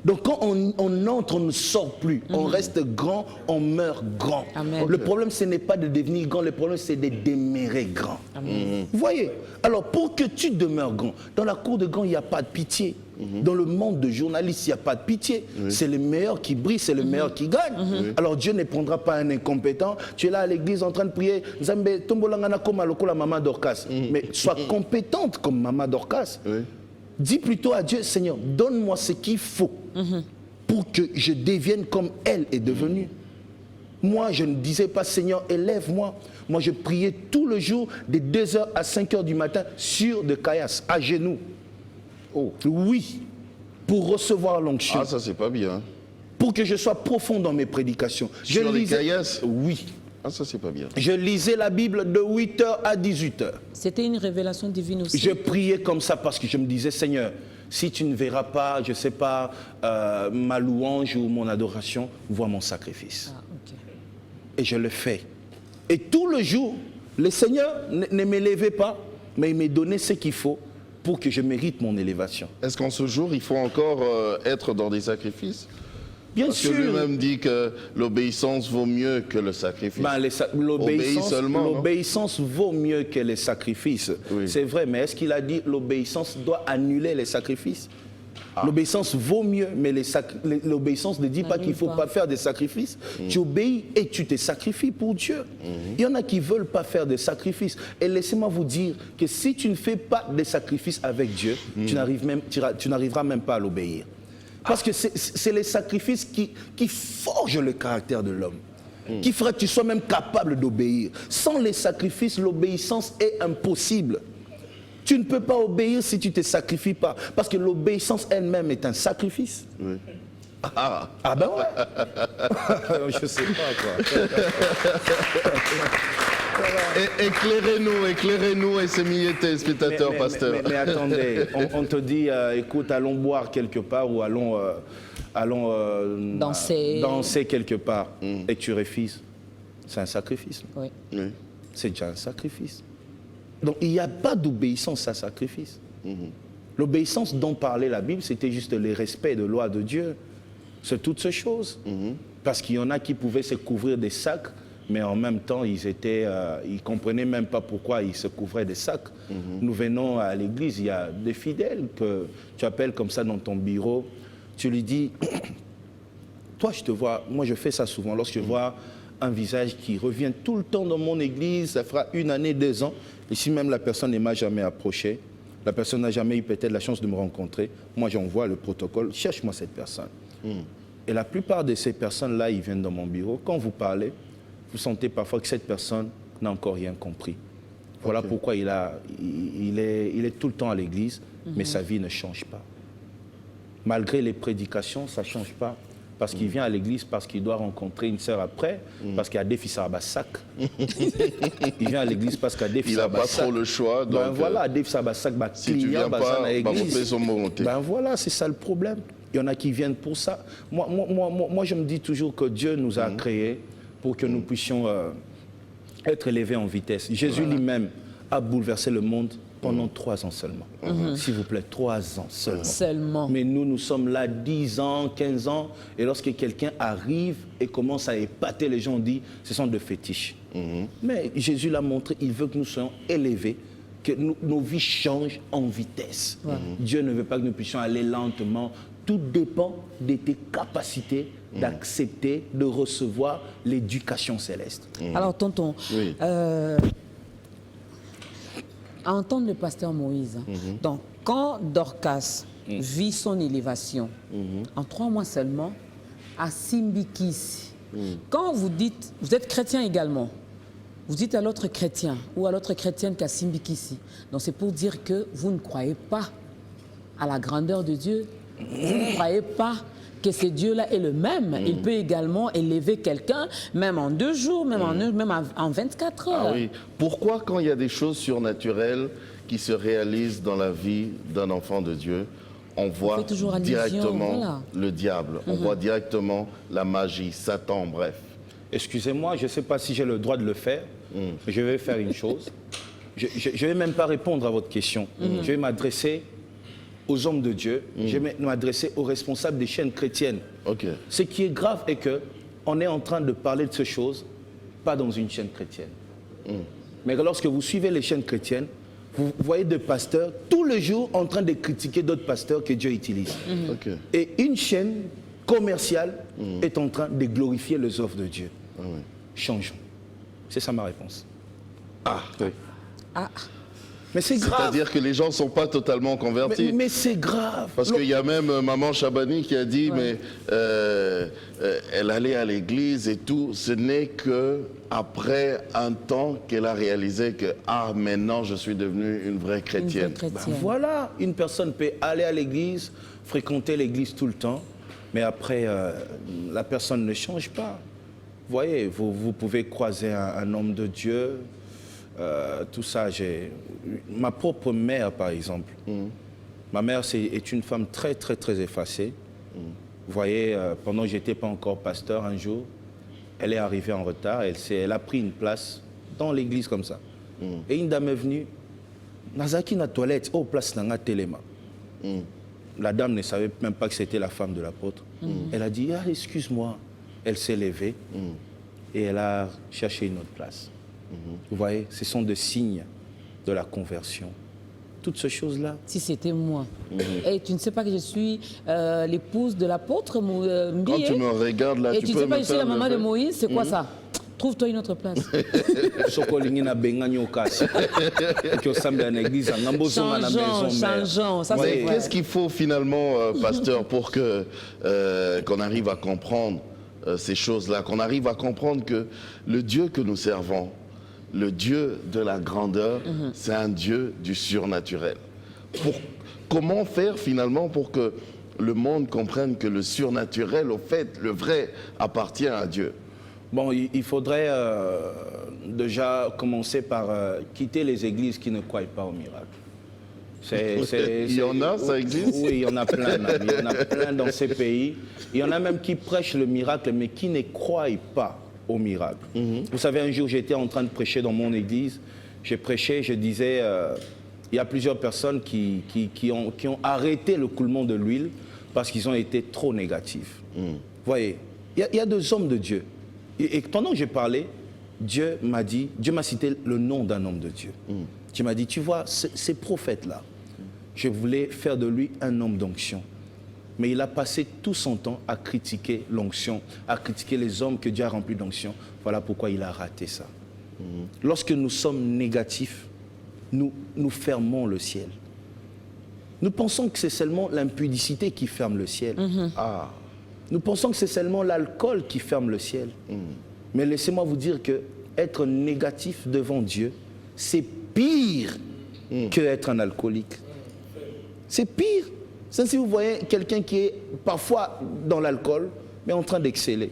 Donc quand on entre, on ne sort plus. On reste grand, on meurt grand. Amen. Le problème, ce n'est pas de devenir grand, le problème, c'est de demeurer grand. Vous voyez? Alors, pour que tu demeures grand, dans la cour de grand, il n'y a pas de pitié. Dans le monde de journalistes, il n'y a pas de pitié. C'est le meilleur qui brille, c'est le meilleur qui gagne. Alors, Dieu ne prendra pas un incompétent. Tu es là à l'église en train de prier. Nzambe, tombolangana koma lokola Maman Dorcas. Mais sois compétente comme Maman Dorcas. Dis plutôt à Dieu, Seigneur, donne-moi ce qu'il faut pour que je devienne comme elle est devenue. Moi, je ne disais pas, Seigneur, élève-moi. Moi, je priais tout le jour, de 2h à 5h du matin, sur de caillasse, à genoux. Oh. Oui, pour recevoir l'onction. Ah, ça, c'est pas bien. Pour que je sois profond dans mes prédications. Sur les caillasses? Oui. Ah, ça, c'est pas bien. Je lisais la Bible de 8h à 18h. C'était une révélation divine aussi. Je priais comme ça parce que je me disais, Seigneur, si tu ne verras pas, je ne sais pas, ma louange ou mon adoration, vois mon sacrifice. Ah, ok. Et je le fais. Et tout le jour, le Seigneur ne m'élevait pas, mais il m'a donné ce qu'il faut pour que je mérite mon élévation. Est-ce qu'en ce jour, il faut encore être dans des sacrifices? Bien Parce sûr. que lui-même dit que l'obéissance vaut mieux que le sacrifice. Ben, Obéis seulement, non? l'obéissance vaut mieux que les sacrifices. Oui. C'est vrai, mais est-ce qu'il a dit l'obéissance doit annuler les sacrifices? L'obéissance vaut mieux, mais l'obéissance ne dit pas qu'il ne faut pas faire des sacrifices. Tu obéis et tu te sacrifies pour Dieu. Il y en a qui ne veulent pas faire des sacrifices. Et laissez-moi vous dire que si tu ne fais pas des sacrifices avec Dieu, tu n'arriveras même pas à l'obéir. Parce que c'est les sacrifices qui forgent le caractère de l'homme. Qui ferait que tu sois même capable d'obéir. Sans les sacrifices, l'obéissance est impossible. Tu ne peux pas obéir si tu ne te sacrifies pas. Parce que l'obéissance elle-même est un sacrifice. Oui. Ah ben ouais. Je sais pas quoi. Éclairez-nous, et ces milliers de téléspectateurs, pasteur. Mais attendez, on te dit, écoute, allons boire quelque part ou allons danser quelque part et tu refuses. C'est un sacrifice. Oui. Oui. C'est déjà un sacrifice. Donc il n'y a pas d'obéissance sans sacrifice. L'obéissance dont parlait la Bible, c'était juste le respect de loi de Dieu. C'est toutes ces choses. Parce qu'il y en a qui pouvaient se couvrir des sacs, mais en même temps, ils ne comprenaient même pas pourquoi ils se couvraient des sacs. Nous venons à l'église, il y a des fidèles que tu appelles comme ça dans ton bureau. Tu lui dis, toi je te vois, moi je fais ça souvent, lorsque je vois un visage qui revient tout le temps dans mon église, ça fera 1 année, 2 ans, et si même la personne ne m'a jamais approché, la personne n'a jamais eu peut-être la chance de me rencontrer, moi j'envoie le protocole, cherche-moi cette personne. Et la plupart de ces personnes-là, ils viennent dans mon bureau, quand vous parlez, vous sentez parfois que cette personne n'a encore rien compris. Voilà pourquoi il est tout le temps à l'église, mais sa vie ne change pas. Malgré les prédications, ça ne change pas. Parce qu'il vient à l'église, parce qu'il doit rencontrer une sœur après, parce qu'il y a des fils à Bassac. Il vient à l'église parce qu'il y a des fils à Bassac. Il n'a pas trop le choix. Donc, ben voilà, des fils à Bassac, si tu ne viens pas, ben voilà, c'est ça le problème. Il y en a qui viennent pour ça. Moi je me dis toujours que Dieu nous a créés pour que nous puissions être élevés en vitesse. Jésus lui-même a bouleversé le monde pendant 3 ans seulement. S'il vous plaît, 3 ans seulement. Mais nous sommes là 10 ans, 15 ans, et lorsque quelqu'un arrive et commence à épater les gens, on dit, ce sont des fétiches. Mais Jésus l'a montré, il veut que nous soyons élevés, que nos vies changent en vitesse. Dieu ne veut pas que nous puissions aller lentement. Tout dépend de tes capacités d'accepter, de recevoir l'éducation céleste. Alors, tonton, à entendre le pasteur Moïse, donc quand Dorcas vit son élévation, en 3 mois seulement, à Simbikisi, quand vous dites, vous êtes chrétien également, vous dites à l'autre chrétien ou à l'autre chrétienne qu'à Simbikisi, donc c'est pour dire que vous ne croyez pas à la grandeur de Dieu, vous ne croyez pas que ce Dieu-là est le même. Il peut également élever quelqu'un, même en 2 jours, même en 24 heures. Ah oui. Pourquoi, quand il y a des choses surnaturelles qui se réalisent dans la vie d'un enfant de Dieu, on voit directement le diable, on voit directement la magie, Satan, bref. Excusez-moi, je ne sais pas si j'ai le droit de le faire, mais je vais faire une chose. Je ne vais même pas répondre à votre question. Je vais m'adresser aux hommes de Dieu, je vais m'adresser aux responsables des chaînes chrétiennes. Ce qui est grave est qu'on est en train de parler de ces choses, pas dans une chaîne chrétienne. Mais lorsque vous suivez les chaînes chrétiennes, vous voyez des pasteurs tous les jours en train de critiquer d'autres pasteurs que Dieu utilise. Et une chaîne commerciale est en train de glorifier les œuvres de Dieu. Changeons. C'est ça ma réponse. Mais c'est grave. C'est-à-dire que les gens ne sont pas totalement convertis. Mais c'est grave. Parce qu'il y a même maman Chabani qui a dit, mais elle allait à l'église et tout. Ce n'est qu'après un temps qu'elle a réalisé que, maintenant je suis devenue une vraie chrétienne. Voilà, une personne peut aller à l'église, fréquenter l'église tout le temps, mais après, la personne ne change pas. Vous voyez, vous pouvez croiser un homme de Dieu, tout ça. Ma propre mère, par exemple. Ma mère est une femme très, très, très effacée. Vous voyez, pendant que je n'étais pas encore pasteur, un jour, elle est arrivée en retard. Elle a pris une place dans l'église comme ça. Et une dame est venue. Nazaki na toilette, oh, place nanga telema. La dame ne savait même pas que c'était la femme de l'apôtre. Elle a dit, excuse-moi. Elle s'est levée et elle a cherché une autre place. Vous voyez, ce sont des signes de la conversion. toutes ces choses-là. Si c'était moi. Et tu ne sais pas que je suis l'épouse de l'apôtre Mbié. Quand tu me regardes là, et tu tu ne peux sais pas me que je suis la faire maman de lever. Moïse, c'est quoi ça? Trouve-toi une autre place. Sokolingi na bengani okasi. Que samedi à l'église, en ambosonga na maison mère. Changeons, ça c'est Mais vrai. qu'est-ce qu'il faut finalement, pasteur, pour que qu'on arrive à comprendre ces choses-là, qu'on arrive à comprendre que le Dieu que nous servons, le Dieu de la grandeur, c'est un Dieu du surnaturel. Comment faire finalement pour que le monde comprenne que le surnaturel, au fait, le vrai, appartient à Dieu? Bon, il faudrait déjà commencer par quitter les églises qui ne croient pas au miracle. Il y en a, ça existe? Oui, il y en a plein, même. Il y en a plein dans ces pays. Il y en a même qui prêchent le miracle, mais qui ne croient pas au miracle. Vous savez, un jour, j'étais en train de prêcher dans mon église. J'ai prêché, je disais, il y a plusieurs personnes qui ont arrêté le coulement de l'huile parce qu'ils ont été trop négatifs. Vous voyez, il y a deux hommes de Dieu. Et pendant que j'ai parlé, Dieu m'a cité le nom d'un homme de Dieu. Dieu m'a dit, tu vois, ces prophètes-là, je voulais faire de lui un homme d'onction. Mais il a passé tout son temps à critiquer l'onction, à critiquer les hommes que Dieu a remplis d'onction. Voilà pourquoi il a raté ça. Lorsque nous sommes négatifs, nous fermons le ciel. Nous pensons que c'est seulement l'impudicité qui ferme le ciel. Nous pensons que c'est seulement l'alcool qui ferme le ciel. Mais laissez-moi vous dire que être négatif devant Dieu, c'est pire que être un alcoolique. C'est pire. C'est si vous voyez quelqu'un qui est parfois dans l'alcool, mais en train d'exceller.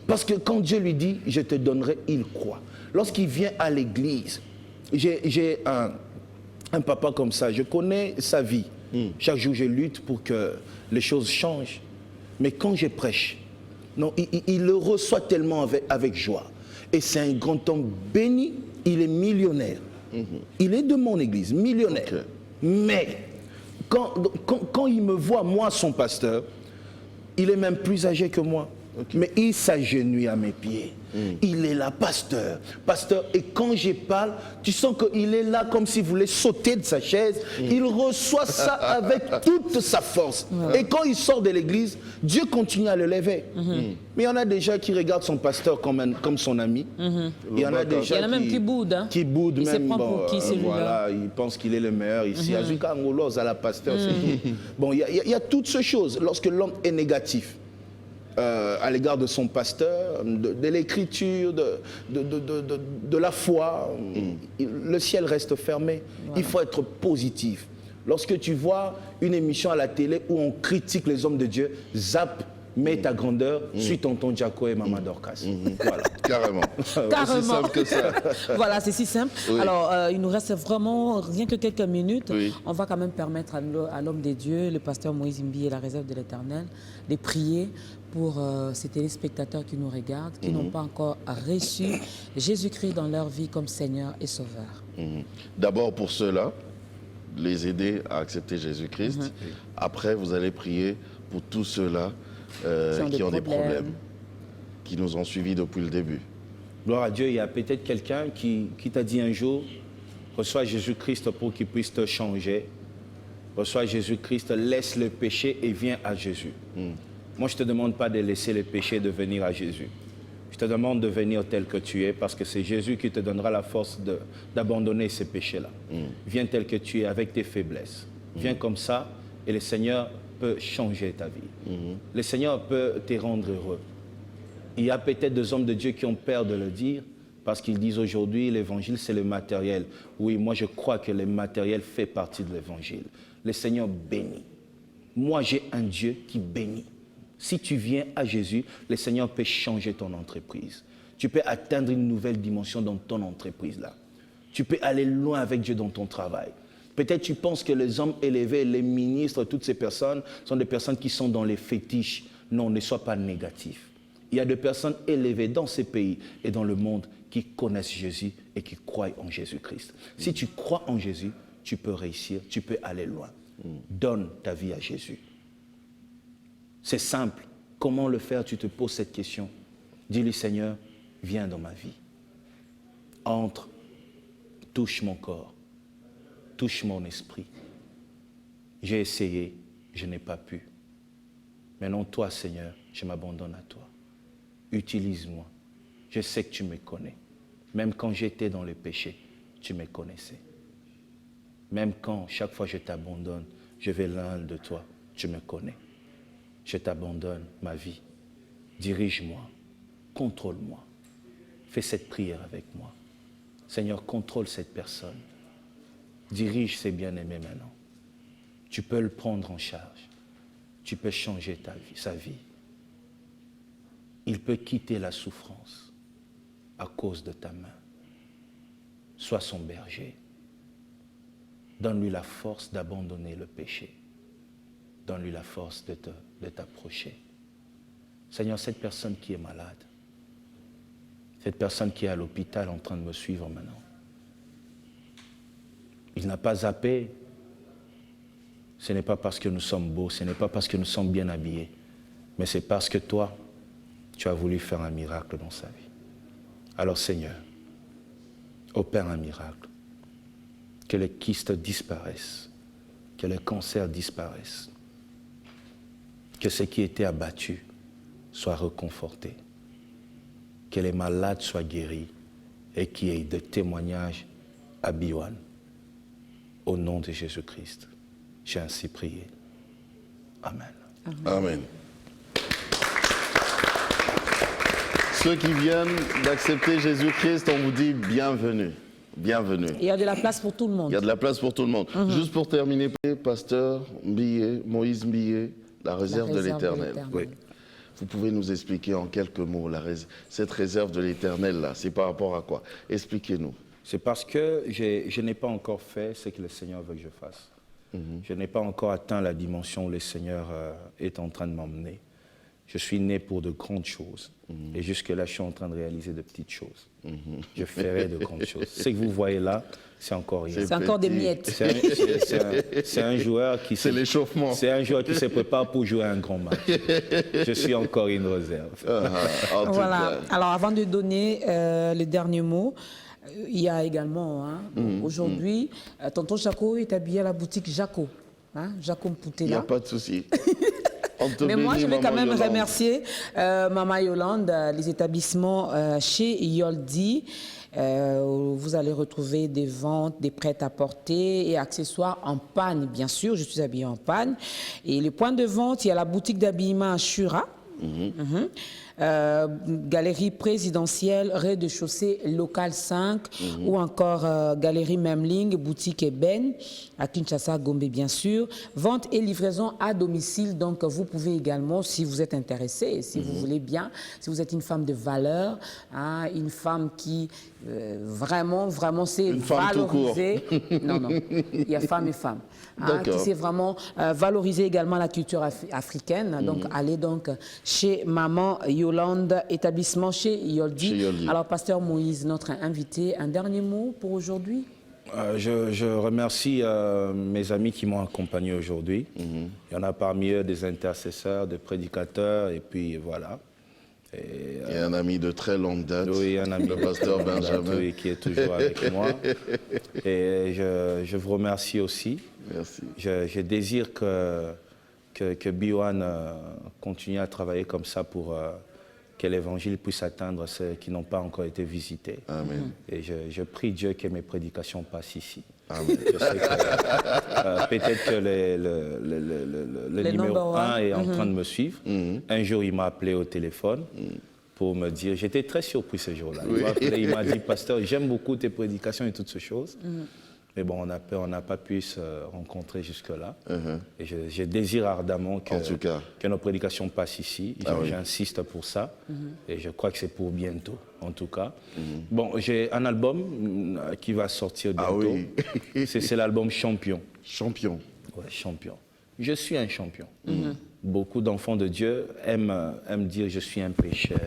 Parce que quand Dieu lui dit, je te donnerai, il croit. Lorsqu'il vient à l'église, j'ai un papa comme ça, je connais sa vie. Chaque jour, je lutte pour que les choses changent. Mais quand je prêche, non, il le reçoit tellement avec joie. Et c'est un grand homme béni, il est millionnaire. Il est de mon église, millionnaire. Okay. Mais quand il me voit, moi, son pasteur, il est même plus âgé que moi. Okay. Mais il s'agenouille à mes pieds. Il est là, pasteur. Et quand je parle, tu sens qu'il est là comme s'il voulait sauter de sa chaise. Il reçoit ça avec toute sa force. Et quand il sort de l'église, Dieu continue à le lever. Mais il y en a déjà qui regardent son pasteur comme son ami. Il y en a déjà même qui boudent. Hein? Qui boudent il même. Se prend pour qui, celui-là. Voilà, il pense qu'il est le meilleur ici. À la pasteur. Bon, il y a toutes ces choses. Lorsque l'homme est négatif, à l'égard de son pasteur, de l'écriture, de la foi, le ciel reste fermé. Voilà. Il faut être positif. Lorsque tu vois une émission à la télé où on critique les hommes de Dieu, zappe, mets ta grandeur, suis tonton Jaco et maman Dorcas. Voilà. Carrément. Carrément. Aussi simple que ça. Voilà, c'est si simple. Oui. Alors, il nous reste vraiment rien que quelques minutes. Oui. On va quand même permettre à l'homme des dieux, le pasteur Moïse Mbié et la réserve de l'Éternel, de prier pour ces téléspectateurs qui nous regardent, qui n'ont pas encore reçu Jésus-Christ dans leur vie comme Seigneur et Sauveur. D'abord pour ceux-là, les aider à accepter Jésus-Christ. Après, vous allez prier pour tous ceux-là qui ont des problèmes, qui nous ont suivis depuis le début. Gloire à Dieu, il y a peut-être quelqu'un qui t'a dit un jour, reçois Jésus-Christ pour qu'il puisse te changer. Reçois Jésus-Christ, laisse le péché et viens à Jésus. Moi, je ne te demande pas de laisser le péché et de venir à Jésus. Je te demande de venir tel que tu es parce que c'est Jésus qui te donnera la force d'abandonner ces péchés-là. Viens tel que tu es avec tes faiblesses. Viens comme ça et le Seigneur peut changer ta vie. Le Seigneur peut te rendre heureux. Il y a peut-être des hommes de Dieu qui ont peur de le dire parce qu'ils disent aujourd'hui l'évangile c'est le matériel. Oui, moi je crois que le matériel fait partie de l'évangile. Le Seigneur bénit. Moi j'ai un Dieu qui bénit. Si tu viens à Jésus, le Seigneur peut changer ton entreprise. Tu peux atteindre une nouvelle dimension dans ton entreprise là. Tu peux aller loin avec Dieu dans ton travail. Peut-être tu penses que les hommes élevés, les ministres, toutes ces personnes sont des personnes qui sont dans les fétiches. Non, ne sois pas négatif. Il y a des personnes élevées dans ces pays et dans le monde qui connaissent Jésus et qui croient en Jésus-Christ. Si tu crois en Jésus, tu peux réussir, tu peux aller loin. Donne ta vie à Jésus. C'est simple. Comment le faire? Tu te poses cette question. Dis-lui, Seigneur, viens dans ma vie. Entre, touche mon corps. touche mon esprit. J'ai essayé, je n'ai pas pu. Maintenant, toi, Seigneur, je m'abandonne à toi. Utilise-moi. Je sais que tu me connais. Même quand j'étais dans le péché, tu me connaissais. Même quand, chaque fois je t'abandonne, je vais loin de toi, tu me connais. Je t'abandonne ma vie. Dirige-moi, contrôle-moi. Fais cette prière avec moi. Seigneur, contrôle cette personne. Dirige ses bien-aimés maintenant. Tu peux le prendre en charge. Tu peux changer sa vie. Il peut quitter la souffrance à cause de ta main. Sois son berger. Donne-lui la force d'abandonner le péché. Donne-lui la force de t'approcher. Seigneur, cette personne qui est malade, cette personne qui est à l'hôpital en train de me suivre maintenant, il n'a pas zappé. Ce n'est pas parce que nous sommes beaux, ce n'est pas parce que nous sommes bien habillés, mais c'est parce que toi, tu as voulu faire un miracle dans sa vie. Alors Seigneur, opère un miracle. Que les kystes disparaissent, que les cancers disparaissent, que ce qui était abattu soit reconforté, que les malades soient guéris et qu'il y ait des témoignages à Biwan. Au nom de Jésus-Christ, j'ai ainsi prié. Amen. Amen. Ceux qui viennent d'accepter Jésus-Christ, on vous dit bienvenue. Bienvenue. Il y a de la place pour tout le monde. Il y a de la place pour tout le monde. Juste pour terminer, pasteur Mbilé, Moïse Mbilé, la réserve de l'Éternel. Oui. Vous pouvez nous expliquer en quelques mots cette réserve de l'Éternel là, c'est par rapport à quoi? Expliquez-nous. C'est parce que je n'ai pas encore fait ce que le Seigneur veut que je fasse. Je n'ai pas encore atteint la dimension où le Seigneur est en train de m'emmener. Je suis né pour de grandes choses. Et jusque-là, je suis en train de réaliser de petites choses. Je ferai de grandes choses. Ce que vous voyez là, c'est encore rien. C'est encore des miettes. C'est un joueur qui C'est l'échauffement. C'est un joueur qui se prépare pour jouer un grand match. Je suis encore une réserve. Voilà. Alors, avant de donner le dernier mot, il y a également, aujourd'hui, tonton Jaco est habillé à la boutique Jaco. Jaco Mpoutela. Il n'y a pas de souci. Mais moi, je vais quand même Yolande. remercier Maman Yolande, les établissements chez Yoldi. Vous allez retrouver des ventes, des prêt-à-porter et accessoires en panne, bien sûr. Je suis habillée en panne. Et le point de vente, il y a la boutique d'habillement à Chura. Galerie présidentielle, rez-de-chaussée, local 5, ou encore galerie Memling, boutique Eben, à Kinshasa, Gombe bien sûr. Vente et livraison à domicile, donc vous pouvez également, si vous êtes intéressé, si vous voulez bien, si vous êtes une femme de valeur, une femme qui vraiment sait valoriser. Non, il y a femme et femme. Qui sait vraiment valoriser également la culture africaine. Donc, allez donc chez Maman Yolande, établissement chez Yoldi. Alors, pasteur Moïse, notre invité, un dernier mot pour aujourd'hui? Je remercie mes amis qui m'ont accompagné aujourd'hui. Il y en a parmi eux des intercesseurs, des prédicateurs, et puis voilà. Et un ami de très longue date, oui, un ami le pasteur Benjamin. Oui, qui est toujours avec moi. Et je vous remercie aussi. Merci. Je désire que Biwan continue à travailler comme ça pour que l'évangile puisse atteindre ceux qui n'ont pas encore été visités. Amen. Et je prie Dieu que mes prédications passent ici. Amen. Je sais que peut-être que le numéro 1 est en train de me suivre. Un jour, il m'a appelé au téléphone pour me dire, j'étais très surpris ce jour-là. Il m'a appelé, il m'a dit, pasteur, j'aime beaucoup tes prédications et toutes ces choses. Mais bon, on n'a pas pu se rencontrer jusque-là. Et je désire ardemment que nos prédications passent ici. J'insiste pour ça. Et je crois que c'est pour bientôt, en tout cas. Bon, j'ai un album qui va sortir bientôt. C'est l'album Champion. Champion. Ouais, champion. Je suis un champion. Beaucoup d'enfants de Dieu aiment dire je suis un pécheur.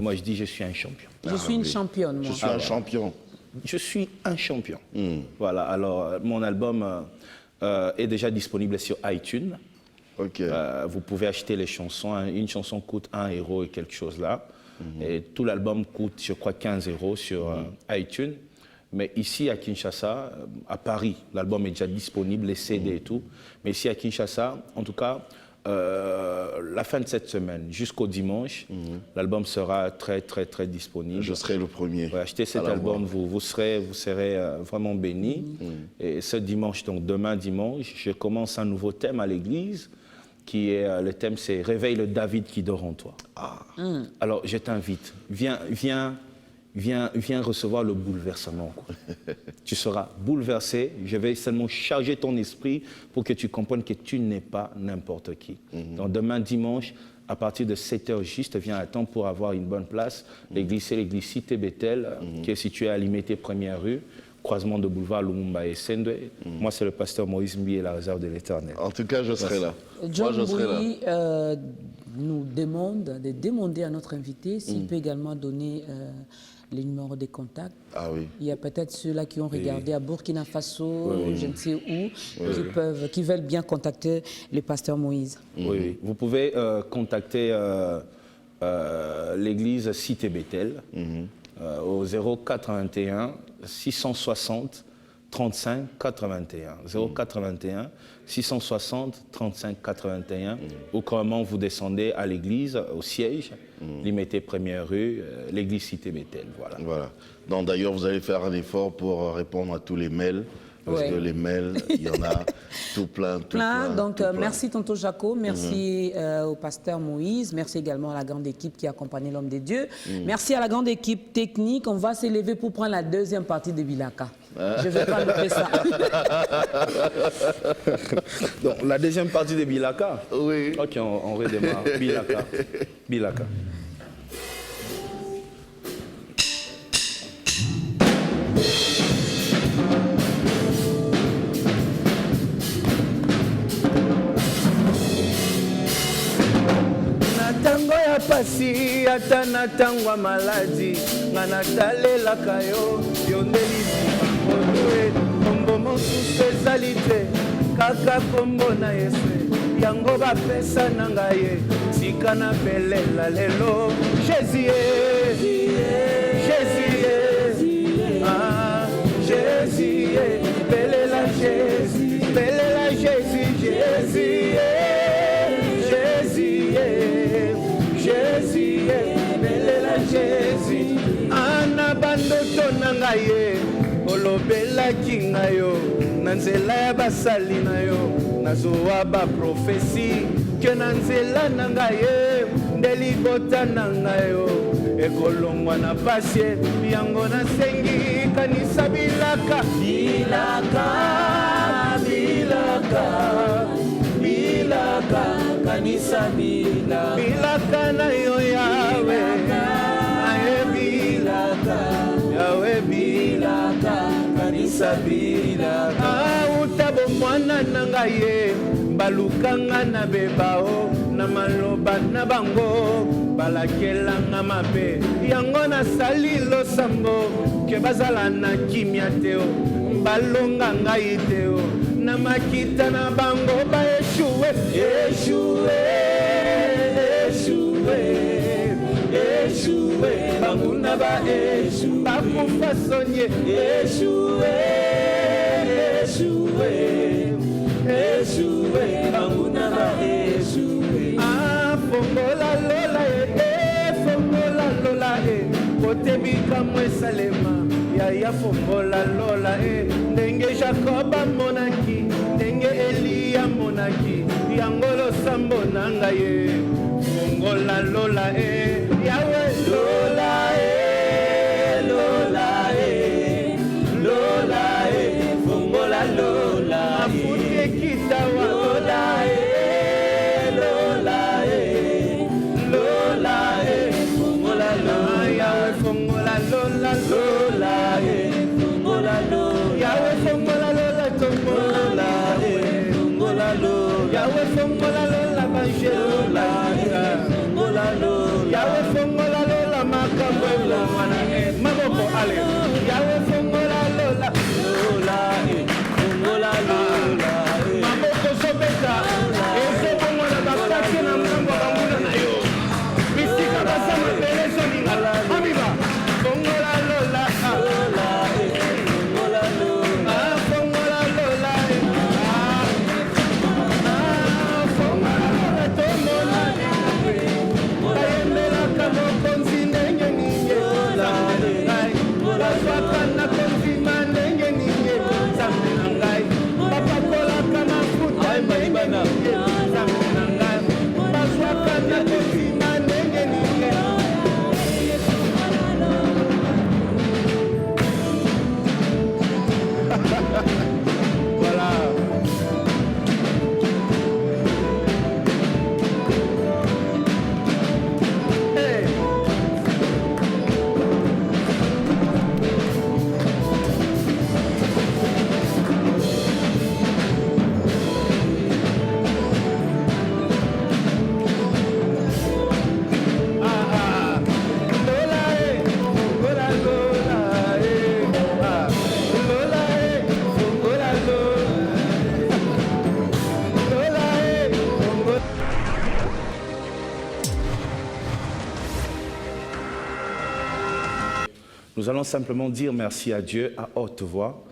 Moi, je dis je suis un champion. Je suis une championne, moi. Je suis un champion. Je suis un champion. Voilà, alors mon album est déjà disponible sur iTunes. Vous pouvez acheter les chansons. Une chanson coûte 1 € et quelque chose là. Et tout l'album coûte, je crois, 15 € sur iTunes. Mais ici à Kinshasa, à Paris, l'album est déjà disponible, les CD et tout. Mais ici à Kinshasa, en tout cas, la fin de cette semaine jusqu'au dimanche, l'album sera très disponible. Je serai le premier. Ouais, achetez cet album, vous serez vraiment bénis. Et ce dimanche, donc demain dimanche, je commence un nouveau thème à l'église, qui est, le thème c'est « Réveille le David qui dort en toi ». Alors je t'invite, viens recevoir le bouleversement. Tu seras bouleversé. Je vais seulement charger ton esprit pour que tu comprennes que tu n'es pas n'importe qui. Donc demain dimanche, à partir de 7h juste, viens à temps pour avoir une bonne place. L'église, c'est l'église Cité Bethel, qui est située à Limité Première Rue, croisement de boulevard Lumumba et Sendwe. Moi, c'est le pasteur Moïse Mbi et la réserve de l'Éternel. En tout cas, je serai là. John Moi, je serai là. Bouy nous demande de demander à notre invité s'il peut également donner les numéros de contact. Ah oui. Il y a peut-être ceux-là qui ont regardé à Burkina Faso, je ne sais où, qui veulent bien contacter le pasteur Moïse. Oui. Vous pouvez contacter l'église Cité Bethel au 081 660 35 81. 081 660 35 81. Ou comment vous descendez à l'église, au siège, Limité Première Rue, l'église Cité Bethel. Voilà. Donc d'ailleurs, vous allez faire un effort pour répondre à tous les mails. Parce que les mails, il y en a tout plein. Donc, merci Tonton Jaco, merci au pasteur Moïse, merci également à la grande équipe qui a accompagné l'homme de Dieu. Merci à la grande équipe technique. On va s'élever pour prendre la deuxième partie de Bilaka. Je ne vais pas louper ça. Donc, la deuxième partie de Bilaka. Oui. Ok, on redémarre. Bilaka. Tango ya pasi ata na tango maladi nga natalelaka yo yondelisi makodoe kombo mosusu ezali te kaka kombo na Yesu yango bapesa na ngai ye tika na belela lelo Jésus belela Jésus belela Jésus Jésus, ana bandoto na ngai ye olobelaki ngai yo na nzela ya basali na yo nazowa baprofesi ke na nzela na ngai ye nde libota na ngai yo ekolongwa na pasi yango nasengi kanisa bilaka kanisa bilaka na yo Yawe Yawe bilaka kanisa bilaka utabo mwana na ngai ye balukanga na bebao na maloba na bango balakelanga mabe yango nasali losambo ke bazala na kimia teo balonga ngai teo na makita na bango ba Échoué, banguna ba échoué, bakufa sonye échoué, banguna ba échoué. Ah, fongola lola kote bikamwe salema, ya fongola lola ndenge Jacob monaki, ndenge Elia monaki, yangolo sambo nanga ye. Fongola lola Yahweh lola fongola lola afutie kitawa lola fongola lola Yahweh fongola lola fongola lola Yahweh fongola lola tombola fongola lola Yahweh fongola lola banjelola Yahweh fongola lola makambo mwana maboko ale Yahweh fongola lola fongola lola maboko sobeta ese fongola bakake na mkambo banguna na yo bisika basama belezo ningala amiba fongola lola Nous allons simplement dire merci à Dieu à haute voix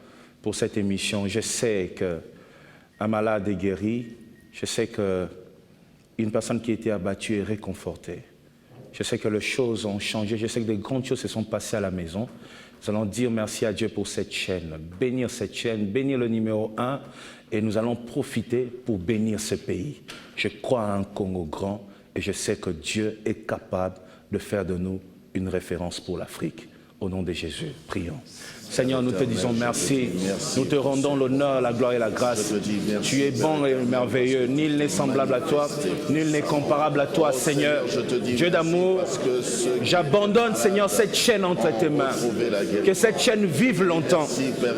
pour cette émission. Je sais qu'un malade est guéri. Je sais qu'une personne qui était abattue est réconfortée. Je sais que les choses ont changé. Je sais que des grandes choses se sont passées à la maison. Nous allons dire merci à Dieu pour cette chaîne. Bénir cette chaîne, bénir le numéro 1. Et nous allons profiter pour bénir ce pays. Je crois à un Congo grand et je sais que Dieu est capable de faire de nous une référence pour l'Afrique. Au nom de Jésus, prions. Seigneur, nous te disons merci. Nous te rendons l'honneur, la gloire et la grâce. Tu es bon et merveilleux. Nul n'est semblable à toi. Nul n'est comparable à toi, Seigneur. Dieu d'amour, j'abandonne, Seigneur, cette chaîne entre tes mains. Que cette chaîne vive longtemps.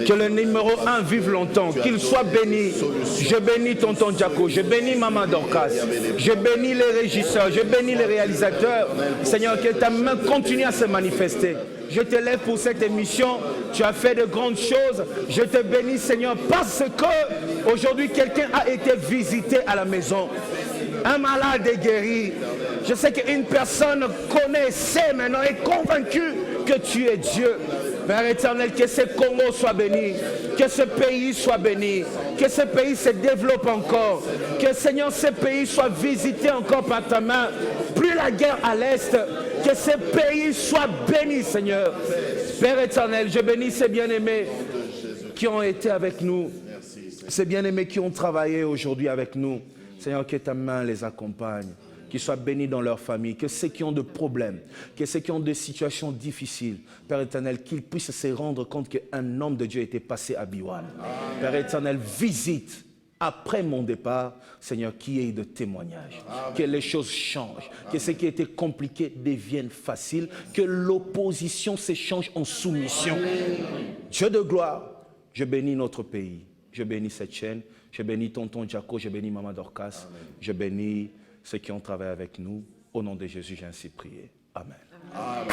Que le numéro 1 vive longtemps. Qu'il soit béni. Je bénis tonton Jaco. Je bénis Maman Dorcas. Je bénis les régisseurs. Je bénis les réalisateurs. Seigneur, que ta main continue à se manifester. Je te lève pour cette émission. Tu as fait de grandes choses. Je te bénis, Seigneur, parce que aujourd'hui quelqu'un a été visité à la maison. Un malade est guéri. Je sais qu'une personne connaît, sait maintenant, est convaincue que tu es Dieu. Père éternel, que ce Congo soit béni, que ce pays soit béni, que ce pays se développe encore, que Seigneur, ce pays soit visité encore par ta main. Plus la guerre à l'Est, que ce pays soit béni, Seigneur. Père éternel, je bénis ces bien-aimés qui ont été avec nous, ces bien-aimés qui ont travaillé aujourd'hui avec nous. Seigneur, que ta main les accompagne, qu'ils soient bénis dans leur famille, que ceux qui ont des problèmes, que ceux qui ont des situations difficiles, Père éternel, qu'ils puissent se rendre compte qu'un homme de Dieu était passé à Biwan. Père éternel, visite après mon départ, Seigneur, qu'il y ait de témoignages, que les choses changent, que ce qui était compliqué devienne facile, que l'opposition s'échange en soumission. Dieu de gloire, je bénis notre pays, je bénis cette chaîne, je bénis tonton Jaco, je bénis Maman Dorcas, je bénis ceux qui ont travaillé avec nous. Au nom de Jésus, j'ai ainsi prié. Amen. Amen.